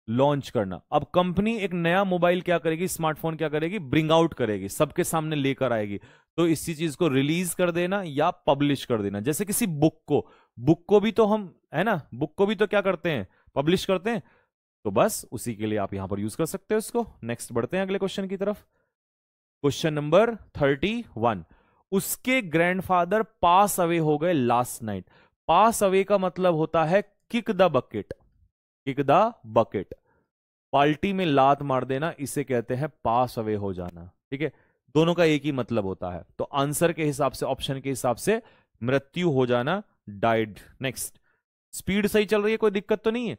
[SPEAKER 1] लॉन्च करना। अब कंपनी एक नया मोबाइल क्या करेगी, स्मार्टफोन क्या करेगी, ब्रिंग आउट करेगी, सबके सामने लेकर आएगी। तो इसी चीज को रिलीज कर देना या पब्लिश कर देना। जैसे किसी बुक को भी तो हम, है ना, बुक को भी तो क्या करते हैं, पब्लिश करते हैं। तो बस उसी के लिए आप यहां पर यूज कर सकते हो इसको। नेक्स्ट बढ़ते हैं अगले क्वेश्चन की तरफ। क्वेश्चन नंबर 31, उसके ग्रैंडफादर पास अवे हो गए लास्ट नाइट। पास अवे का मतलब होता है kick the bucket, kick the bucket, पाल्टी में लात मार देना, इसे कहते हैं पास अवे हो जाना, ठीक है। दोनों का एक ही मतलब होता है। तो आंसर के हिसाब से, ऑप्शन के हिसाब से मृत्यु हो जाना, डाइड। नेक्स्ट, स्पीड सही चल रही है, कोई दिक्कत तो नहीं है।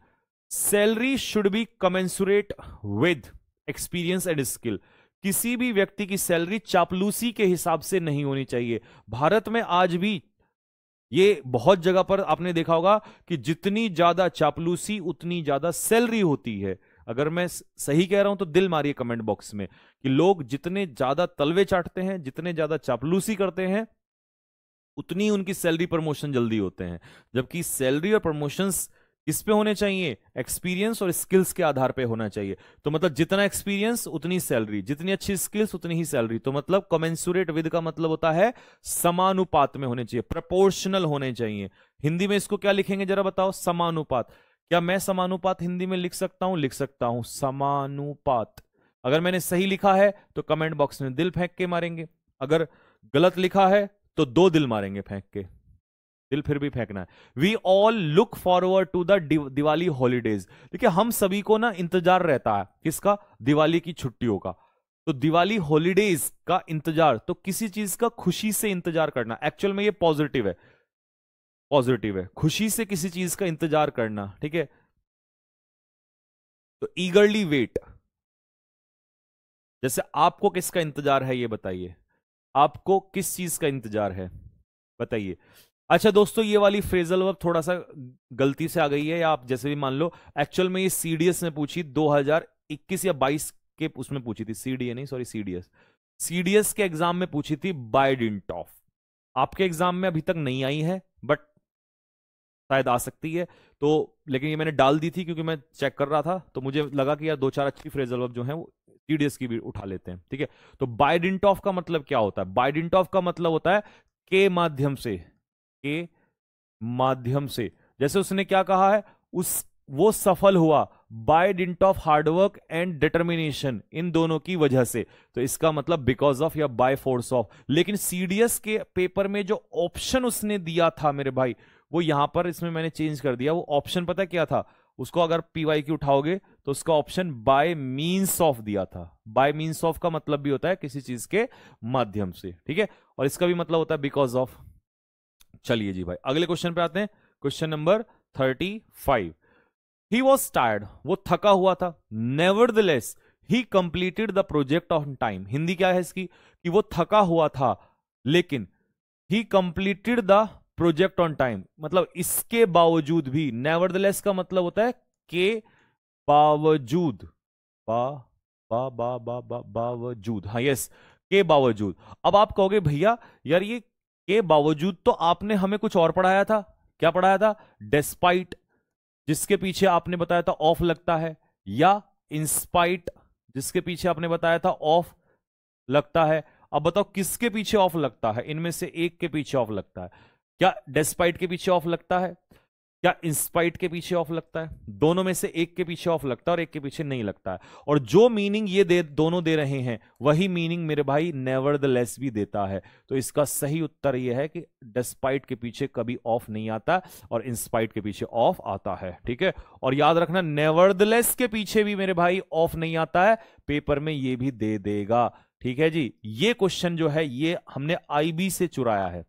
[SPEAKER 1] Salary should be commensurate with experience and skill. किसी भी व्यक्ति की सैलरी चापलूसी के हिसाब से नहीं होनी चाहिए। भारत में आज भी ये बहुत जगह पर आपने देखा होगा कि जितनी ज्यादा चापलूसी उतनी ज्यादा सैलरी होती है। अगर मैं सही कह रहा हूं तो दिल मारिए कमेंट बॉक्स में कि लोग जितने ज्यादा तलवे चाटते हैं, जितने ज्यादा चापलूसी करते हैं, उतनी उनकी सैलरी प्रमोशन जल्दी होते हैं। जबकि सैलरी और प्रमोशंस किस पे होने चाहिए, एक्सपीरियंस और स्किल्स के आधार पे होना चाहिए। तो मतलब जितना एक्सपीरियंस उतनी सैलरी, जितनी अच्छी स्किल्स उतनी ही सैलरी। तो मतलब कमेंसुरेट विद का मतलब होता है समानुपात में होने चाहिए, प्रोपोर्शनल होने चाहिए। हिंदी में इसको क्या लिखेंगे जरा बताओ, समानुपात। क्या मैं समानुपात हिंदी में लिख सकता हूं, लिख सकता हूं समानुपात। अगर मैंने सही लिखा है तो कमेंट बॉक्स में दिल फेंक के मारेंगे, अगर गलत लिखा है तो 2 दिल मारेंगे फेंक के, दिल फिर भी फेंकना है। We all look forward to the Diwali holidays. देखिए, हम सभी को ना इंतजार रहता है किसका, दिवाली की छुट्टियों का। तो दिवाली हॉलीडेज का इंतजार, तो किसी चीज का खुशी से इंतजार करना, एक्चुअल में ये पॉजिटिव है, पॉजिटिव है, खुशी से किसी चीज का इंतजार करना, ठीक है। तो ईगरली वेट, जैसे आपको किसका इंतजार है ये बताइए, आपको किस चीज का इंतजार है बताइए। अच्छा दोस्तों, ये वाली फ्रेजल वर्ब थोड़ा सा गलती से आ गई है, या आप जैसे भी मान लो, एक्चुअल में ये सीडीएस में पूछी 2021 या 22 के उसमें पूछी थी, सीडीए नहीं, सॉरी सीडीएस, सीडीएस के एग्जाम में पूछी थी बाय डिंट ऑफ। आपके एग्जाम में अभी तक नहीं आई है, बट शायद आ सकती है। तो लेकिन ये मैंने डाल दी थी क्योंकि मैं चेक कर रहा था, तो मुझे लगा कि यार 2-4 अच्छी फ्रेजल वर्ब जो है वो सीडीएस की भी उठा लेते हैं, ठीक है। तो बाय डिंट ऑफ का मतलब क्या होता है, बाय डिंट ऑफ का मतलब होता है के माध्यम से, के माध्यम से। जैसे उसने क्या कहा है, वो सफल हुआ by dint of hard work and determination, इन दोनों की वजह से। तो इसका मतलब बिकॉज ऑफ या बाय फोर्स ऑफ। लेकिन सीडीएस के पेपर में जो ऑप्शन उसने दिया था मेरे भाई, वो यहां पर इसमें मैंने चेंज कर दिया। वो ऑप्शन पता क्या था, उसको अगर पीवाई की उठाओगे तो उसका ऑप्शन बाय मींस ऑफ दिया था। बाय मींस ऑफ का मतलब भी होता है किसी चीज के माध्यम से, ठीक है, और इसका भी मतलब होता है बिकॉज ऑफ। चलिए जी भाई, अगले क्वेश्चन पे आते हैं। Question number 35, he was tired, वो थका हुआ था, nevertheless he completed the project on time. Hindi क्या है इसकी, कि वो थका हुआ था लेकिन ही completed the project on time, मतलब इसके बावजूद भी, नेवरदलेस का मतलब होता है के बावजूद, बा बावजूद, हाँ यस, के बावजूद। अब आप कहोगे भैया यार ये के बावजूद तो आपने हमें कुछ और पढ़ाया था, क्या पढ़ाया था? डिस्पाइट, जिसके पीछे आपने बताया था ऑफ लगता है, या इंस्पाइट, जिसके पीछे आपने बताया था ऑफ लगता है। अब बताओ किसके पीछे ऑफ लगता है, इनमें से एक के पीछे ऑफ लगता है? क्या डिस्पाइट के पीछे ऑफ लगता है, क्या इंस्पाइट के पीछे ऑफ लगता है? दोनों में से एक के पीछे ऑफ लगता है और एक के पीछे नहीं लगता है। और जो मीनिंग ये दोनों दे रहे हैं वही मीनिंग मेरे भाई नेवरदलेस भी देता है। तो इसका सही उत्तर यह है कि डिस्पाइट के पीछे कभी ऑफ नहीं आता और इंस्पाइट के पीछे ऑफ आता है, ठीक है। और याद रखना नेवरदलेस के पीछे भी मेरे भाई ऑफ नहीं आता है, पेपर में ये भी दे देगा, ठीक है जी। ये क्वेश्चन जो है ये हमने आईबी से चुराया है,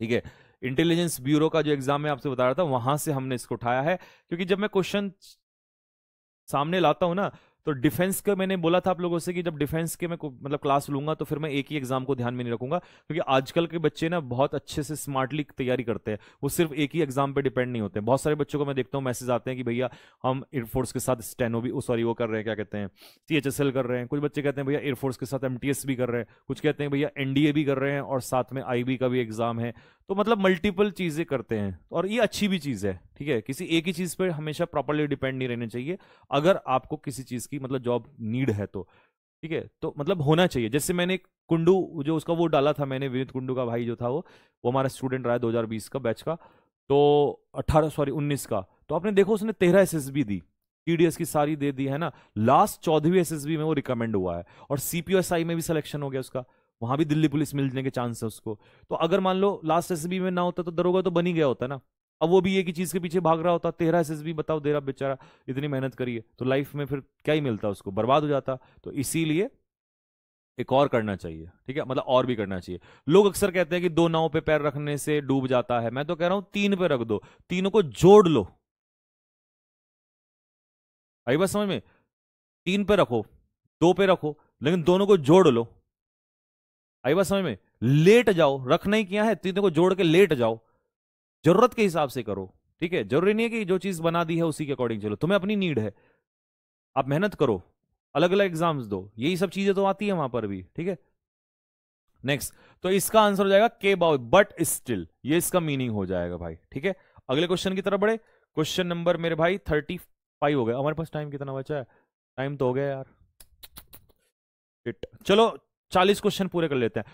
[SPEAKER 1] ठीक है। इंटेलिजेंस ब्यूरो का जो एग्जाम मैं आपसे बता रहा था वहां से हमने इसको उठाया है, क्योंकि जब मैं क्वेश्चन सामने लाता हूं ना, तो डिफेंस का मैंने बोला था आप लोगों से कि जब डिफेंस के मैं मतलब क्लास लूंगा तो फिर मैं एक ही एग्जाम को ध्यान में नहीं रखूंगा, क्योंकि आजकल के बच्चे ना बहुत अच्छे से स्मार्टली तैयारी करते हैं, वो सिर्फ एक ही एग्जाम पे डिपेंड नहीं होते। बहुत सारे बच्चों को मैं देखता हूँ मैसेज आते हैं कि भैया हम एयरफोर्स के साथ स्टेनो भी सॉरी वो कर रहे हैं, क्या कहते हैं, CHSL कर रहे हैं, कुछ बच्चे कहते हैं भैया एयरफोर्स के साथ MTS भी कर रहे हैं, कुछ कहते हैं भैया NDA भी कर रहे हैं और साथ में IB का भी एग्जाम है। तो मतलब मल्टीपल चीजें करते हैं और ये अच्छी भी चीज है, ठीक है। किसी एक ही चीज पर हमेशा प्रॉपरली डिपेंड नहीं रहना चाहिए, अगर आपको किसी चीज की मतलब जॉब नीड है तो, ठीक है। तो मतलब होना चाहिए। जैसे मैंने कुंडू जो उसका वो डाला था मैंने, विनीत कुंडू का भाई जो था वो हमारा स्टूडेंट रहा है 2020 का बैच का, तो 19 का, तो आपने देखो उसने 13 SSB दी, TDS की सारी दे दी है ना, लास्ट 14वीं SSB में वो रिकमेंड हुआ है और CPSI में भी सिलेक्शन हो गया उसका, वहां भी दिल्ली पुलिस मिलने के चांस है उसको। तो अगर मान लो लास्ट SSB में ना होता तो दरोगा तो बन ही गया होता ना, अब वो भी एक ही चीज के पीछे भाग रहा होता, 13 SSB बताओ दे रहा बेचारा, इतनी मेहनत करिए, तो लाइफ में फिर क्या ही मिलता उसको, बर्बाद हो जाता। तो इसीलिए एक और करना चाहिए, ठीक है, मतलब और भी करना चाहिए। लोग अक्सर कहते हैं कि 2 नाव पे पैर रखने से डूब जाता है, मैं तो कह रहा हूं 3 पे रख दो, तीनों को जोड़ लो। आई बात समझ में? 3 पे रखो, 2 पे रखो, लेकिन दोनों को जोड़ लो। आई बात समझ में? लेट जाओ, रखना ही क्या है, तीनों को जोड़ के लेट जाओ, जरूरत के हिसाब से करो, ठीक है। जरूरी नहीं है कि जो चीज बना दी है उसी के अकॉर्डिंग चलो, तुम्हें अपनी नीड है, आप मेहनत करो, अलग अलग एग्जाम्स दो, यही सब चीजें तो आती है वहां पर भी, ठीक है। नेक्स्ट, तो इसका आंसर हो जाएगा के बाउ बट स्टिल, ये इसका मीनिंग हो जाएगा भाई, ठीक है। अगले क्वेश्चन की तरफ बढ़े। क्वेश्चन नंबर मेरे भाई 35 हो गया, हमारे पास टाइम कितना बचा है? टाइम तो हो गया यार, चलो 40 क्वेश्चन पूरे कर लेते हैं।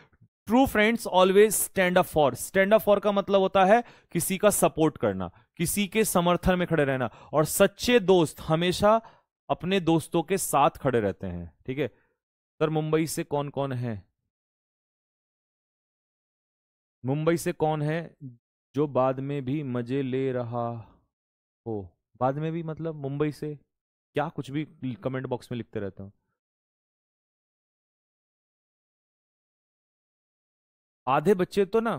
[SPEAKER 1] True friends always stand up for, stand up for का मतलब होता है किसी का सपोर्ट करना, किसी के समर्थन में खड़े रहना, और सच्चे दोस्त हमेशा अपने दोस्तों के साथ खड़े रहते हैं, ठीक है। सर मुंबई से कौन कौन है? मुंबई से कौन है जो बाद में भी मजे ले रहा हो? बाद में भी मतलब मुंबई से क्या, कुछ भी कमेंट बॉक्स में लिखते रहता हूं। आधे बच्चे तो ना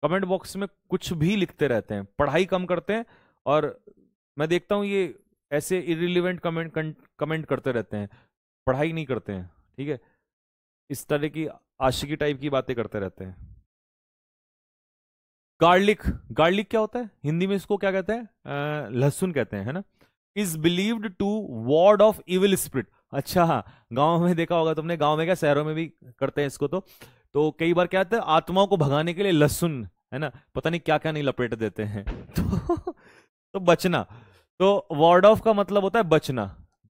[SPEAKER 1] कमेंट बॉक्स में कुछ भी लिखते रहते हैं, पढ़ाई कम करते हैं, और मैं देखता हूँ ये ऐसे इरिलीवेंट कमेंट करते रहते हैं, पढ़ाई नहीं करते हैं, ठीक है। इस तरह की आशिकी टाइप की बातें करते रहते हैं। गार्लिक, गार्लिक क्या होता है हिंदी में, इसको क्या कहते हैं? लहसुन कहते हैं, है ना। Is believed to ward off evil spirit, अच्छा हाँ, गांव में देखा होगा तुमने, गांव में क्या शहरों में भी करते हैं इसको, तो कई बार क्या होता है, आत्माओं को भगाने के लिए लहसुन, है ना, पता नहीं क्या क्या नहीं लपेट देते हैं तो बचना, तो वार्ड ऑफ का मतलब होता है बचना,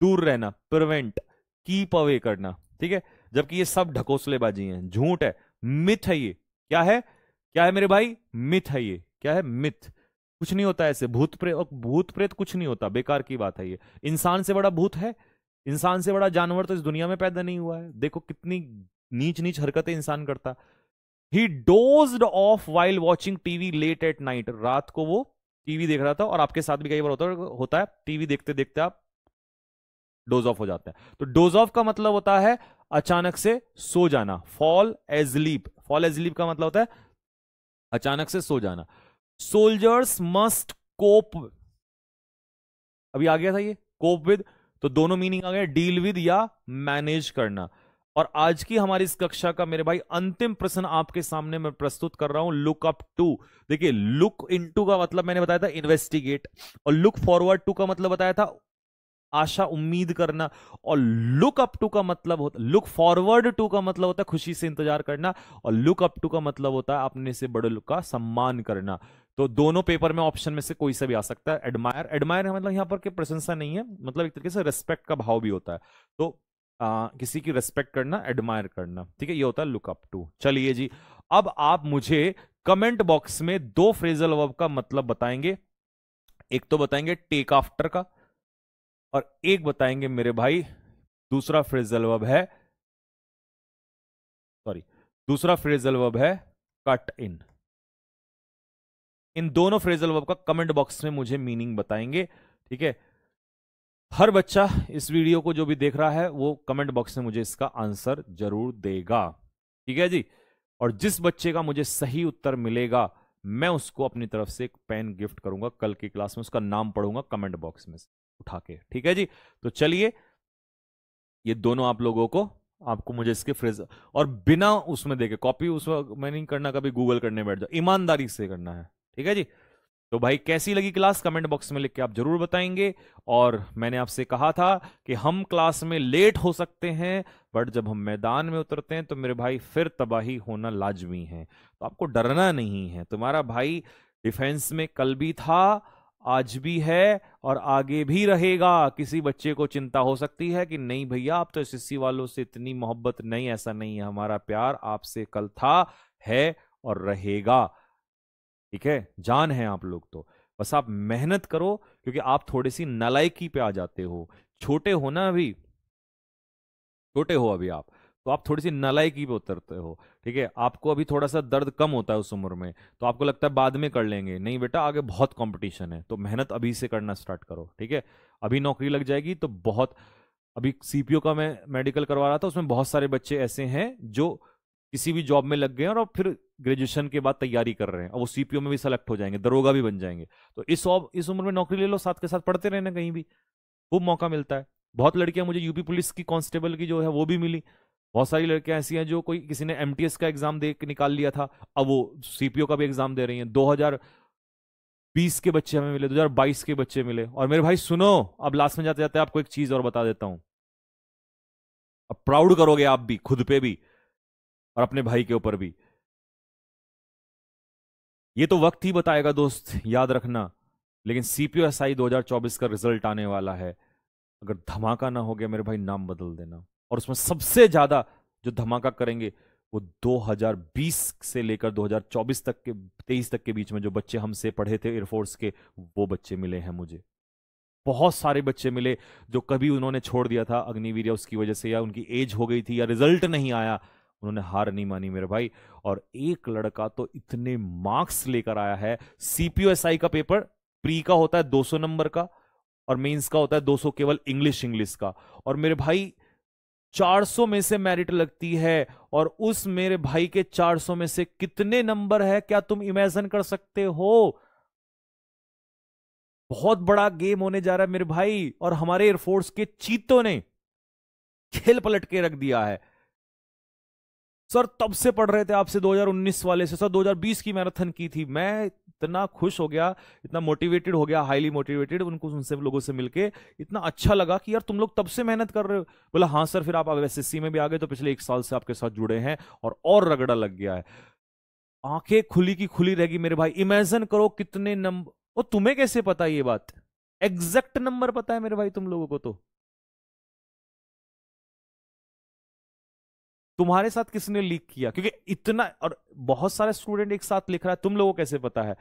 [SPEAKER 1] दूर रहना, प्रिवेंट, कीप अवे करना, ठीक है। जबकि ये सब ढकोसलेबाजी है, झूठ है, मिथ है ये, क्या है, क्या है मेरे भाई? मिथ है ये, क्या है? मिथ। कुछ नहीं होता ऐसे, भूत प्रेत कुछ नहीं होता, बेकार की बात है ये। इंसान से बड़ा भूत है, इंसान से बड़ा जानवर तो इस दुनिया में पैदा नहीं हुआ है, देखो कितनी नीच नीच हरकतें इंसान करता। He dozed off while watching TV late at night, रात को वो टीवी देख रहा था, और आपके साथ भी कई बार होता है टीवी देखते देखते आप डोज ऑफ हो जाते हैं। तो डोज ऑफ का मतलब होता है अचानक से सो जाना, फॉल एजलीप, फॉल एजलीप का मतलब होता है अचानक से सो जाना। सोल्जर्स मस्ट कोप, अभी आ गया था ये, कोप विद, तो दोनों मीनिंग आ गया, डील विद या मैनेज करना। और आज की हमारी इस कक्षा का मेरे भाई अंतिम प्रश्न आपके सामने मैं प्रस्तुत कर रहा हूं, लुक अप टू। देखिए, लुक इनटू का मतलब मैंने बताया था इन्वेस्टिगेट, और लुक फॉरवर्ड टू का मतलब बताया था आशा उम्मीद करना, और लुक अप टू का मतलब होता, लुक फॉरवर्ड टू का मतलब होता है खुशी से इंतजार करना, और लुक अप टू का मतलब होता है अपने से बड़े लोग का सम्मान करना। तो दोनों पेपर में ऑप्शन में से कोई सा भी आ सकता है। एडमायर, एडमायर मतलब यहां पर के प्रशंसा नहीं है, मतलब एक तरीके से रेस्पेक्ट का भाव भी होता है। तो किसी की रेस्पेक्ट करना, एडमायर करना, ठीक है, ये होता है लुक अप टू। चलिए जी, अब आप मुझे कमेंट बॉक्स में दो फ्रेजल वर्ब का मतलब बताएंगे। एक तो बताएंगे टेक आफ्टर का, और एक बताएंगे मेरे भाई दूसरा फ्रेजल वर्ब है, सॉरी, दूसरा फ्रेजल वर्ब है कट इन। इन दोनों फ्रेजल वर्ब का कमेंट बॉक्स में मुझे मीनिंग बताएंगे, ठीक है। हर बच्चा इस वीडियो को जो भी देख रहा है वो कमेंट बॉक्स में मुझे इसका आंसर जरूर देगा, ठीक है जी। और जिस बच्चे का मुझे सही उत्तर मिलेगा मैं उसको अपनी तरफ से एक पेन गिफ्ट करूंगा। कल की क्लास में उसका नाम पढ़ूंगा कमेंट बॉक्स में से उठा के, ठीक है जी। तो चलिए, ये दोनों आप लोगों को, आपको मुझे इसके फ्रेज, और बिना उसमें देखे कॉपी उसमें मैं नहीं करना, कभी गूगल करने बैठ जाओ, ईमानदारी से करना है, ठीक है जी। तो भाई कैसी लगी क्लास कमेंट बॉक्स में लिख के आप जरूर बताएंगे। और मैंने आपसे कहा था कि हम क्लास में लेट हो सकते हैं, बट जब हम मैदान में उतरते हैं तो मेरे भाई फिर तबाही होना लाजमी है। तो आपको डरना नहीं है, तुम्हारा भाई डिफेंस में कल भी था, आज भी है, और आगे भी रहेगा। किसी बच्चे को चिंता हो सकती है कि नहीं भैया आप तो एसएससी वालों से इतनी मोहब्बत नहीं, ऐसा नहीं है, हमारा प्यार आपसे कल था, है और रहेगा, ठीक है। जान है आप लोग तो, बस आप मेहनत करो, क्योंकि आप थोड़ी सी नालायकी पे आ जाते हो, छोटे हो ना अभी, छोटे हो अभी आप, तो आप थोड़ी सी नालायकी पे उतरते हो, ठीक है। आपको अभी थोड़ा सा दर्द कम होता है उस उम्र में, तो आपको लगता है बाद में कर लेंगे, नहीं बेटा आगे बहुत कंपटीशन है, तो मेहनत अभी से करना स्टार्ट करो, ठीक है। अभी नौकरी लग जाएगी तो बहुत, अभी सीपीओ का मैं मेडिकल करवा रहा था, उसमें बहुत सारे बच्चे ऐसे हैं जो किसी भी जॉब में लग गए हैं और फिर ग्रेजुएशन के बाद तैयारी कर रहे हैं, और वो सीपीओ में भी सेलेक्ट हो जाएंगे, दरोगा भी बन जाएंगे। तो इस उम्र में नौकरी ले लो, साथ के साथ पढ़ते रहना, कहीं भी खूब मौका मिलता है। बहुत लड़कियां मुझे यूपी पुलिस की कांस्टेबल की जो है वो भी मिली, बहुत सारी लड़कियां ऐसी हैं जो कोई किसी ने एमटीएस का एग्जाम दे के निकाल लिया था, अब वो सीपीओ का भी एग्जाम दे रही हैं। 2020 के बच्चे हमें मिले, 2022 के बच्चे मिले। और मेरे भाई सुनो, अब लास्ट में जाते जाते आपको एक चीज और बता देता हूं, अब प्राउड करोगे आप भी, खुद पे भी और अपने भाई के ऊपर भी। ये तो वक्त ही बताएगा दोस्त, याद रखना, लेकिन सीपीओ एसआई 2024 का रिजल्ट आने वाला है। अगर धमाका ना हो गया मेरे भाई, नाम बदल देना। और उसमें सबसे ज्यादा जो धमाका करेंगे वो 2020 से लेकर 2024 तक के, 23 तक के बीच में जो बच्चे हमसे पढ़े थे एयरफोर्स के, वो बच्चे मिले हैं मुझे। बहुत सारे बच्चे मिले जो कभी उन्होंने छोड़ दिया था अग्निवीर, या उसकी वजह से, या उनकी एज हो गई थी, या रिजल्ट नहीं आया, उन्होंने हार नहीं मानी मेरे भाई। और एक लड़का तो इतने मार्क्स लेकर आया है। सीपीओएसआई का पेपर प्री का होता है 200 नंबर का, और मेंस का होता है 200 केवल इंग्लिश इंग्लिश का। और मेरे भाई 400 में से मेरिट लगती है, और उस मेरे भाई के 400 में से कितने नंबर है क्या तुम इमेजिन कर सकते हो? बहुत बड़ा गेम होने जा रहा है मेरे भाई, और हमारे एयरफोर्स के चीतों ने खेल पलट के रख दिया है। सर तब से पढ़ रहे थे आपसे 2019 वाले से, सर 2020 की मैराथन की थी। मैं इतना खुश हो गया, इतना मोटिवेटेड हो गया, हाईली मोटिवेटेड, उनको उनसे लोगों से मिलके इतना अच्छा लगा कि यार तुम लोग तब से मेहनत कर रहे हो। बोला हाँ सर, फिर आप एसएससी में भी आ गए तो पिछले 1 साल से आपके साथ जुड़े हैं, और रगड़ा लग गया है। आंखें खुली की खुली रहेगी मेरे भाई। इमेजिन करो कितने नंबर, और तुम्हें कैसे पता ये बात? एग्जैक्ट नंबर पता है मेरे भाई तुम लोगों को तो। तुम्हारे साथ किसने लीक किया? क्योंकि इतना, और बहुत सारे स्टूडेंट एक साथ लिख रहा है, तुम लोगों को कैसे पता है?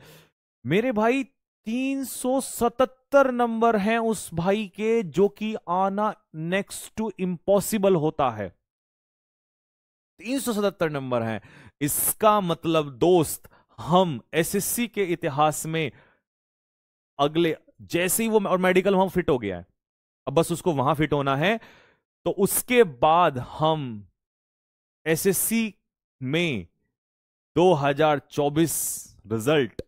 [SPEAKER 1] मेरे भाई 377 नंबर हैं उस भाई के, जो कि आना नेक्स्ट टू इम्पॉसिबल होता है। 377 नंबर हैं। इसका मतलब दोस्त, हम एसएससी के इतिहास में अगले, जैसे ही वो, और मेडिकल वहां फिट हो गया है, अब बस उसको वहां फिट होना है, तो उसके बाद हम एसएससी में 2024 रिजल्ट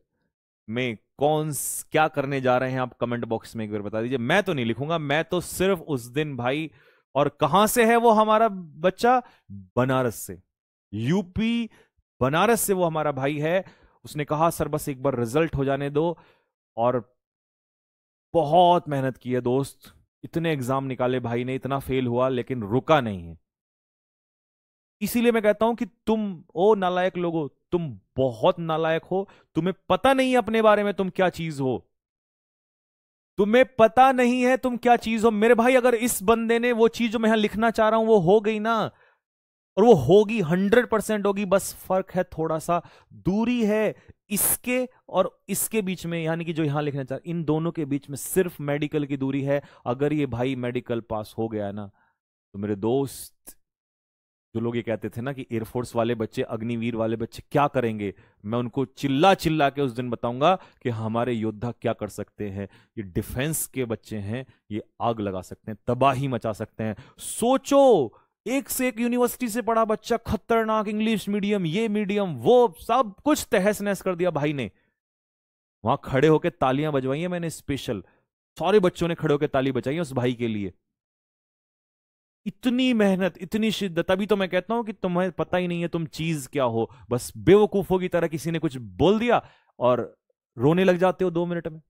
[SPEAKER 1] में क्या करने जा रहे हैं, आप कमेंट बॉक्स में एक बार बता दीजिए। मैं तो नहीं लिखूंगा, मैं तो सिर्फ उस दिन भाई और कहां से है वो हमारा बच्चा? बनारस से, यूपी बनारस से वो हमारा भाई है। उसने कहा सर बस एक बार रिजल्ट हो जाने दो, और बहुत मेहनत की है दोस्त, इतने एग्जाम निकाले भाई ने, इतना फेल हुआ लेकिन रुका नहीं है। इसीलिए मैं कहता हूं कि तुम ओ नालायक लोगो, तुम बहुत नालायक हो। तुम्हें पता नहीं है अपने बारे में तुम क्या चीज हो, तुम्हें पता नहीं है तुम क्या चीज हो मेरे भाई। अगर इस बंदे ने वो चीज जो मैं यहां लिखना चाह रहा हूं वो हो गई ना, और वो होगी 100% होगी, बस फर्क है थोड़ा सा, दूरी है इसके और इसके बीच में, यानी कि जो यहां लिखना चाह, इन दोनों के बीच में सिर्फ मेडिकल की दूरी है। अगर ये भाई मेडिकल पास हो गया ना, तो मेरे दोस्त, जो लोग ये कहते थे ना कि एयरफोर्स वाले बच्चे, अग्निवीर वाले बच्चे क्या करेंगे, मैं उनको चिल्ला चिल्ला के उस दिन बताऊंगा कि हमारे योद्धा क्या कर सकते हैं। ये डिफेंस के बच्चे हैं, ये आग लगा सकते हैं, तबाही मचा सकते हैं। सोचो, एक से एक यूनिवर्सिटी से पढ़ा बच्चा, खतरनाक इंग्लिश मीडियम, ये मीडियम, वो सब कुछ तहस नहस कर दिया भाई ने। वहां खड़े होकर तालियां बजवाई है मैंने स्पेशल, सारे बच्चों ने खड़े होकर ताली बजाई है उस भाई के लिए। इतनी मेहनत, इतनी शिद्दत, तभी तो मैं कहता हूं कि तुम्हें पता ही नहीं है तुम चीज क्या हो, बस बेवकूफों की तरह किसी ने कुछ बोल दिया और रोने लग जाते हो 2 मिनट में।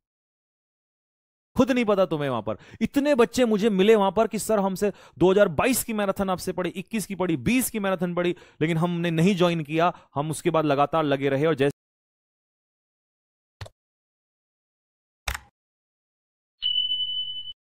[SPEAKER 1] खुद नहीं पता तुम्हें। वहां पर इतने बच्चे मुझे मिले वहां पर कि सर हमसे 2022 की मैराथन आपसे पड़ी, 21 की पड़ी, 20 की मैराथन पड़ी, लेकिन हमने नहीं ज्वाइन किया। हम उसके बाद लगातार लगे रहे, और जैसे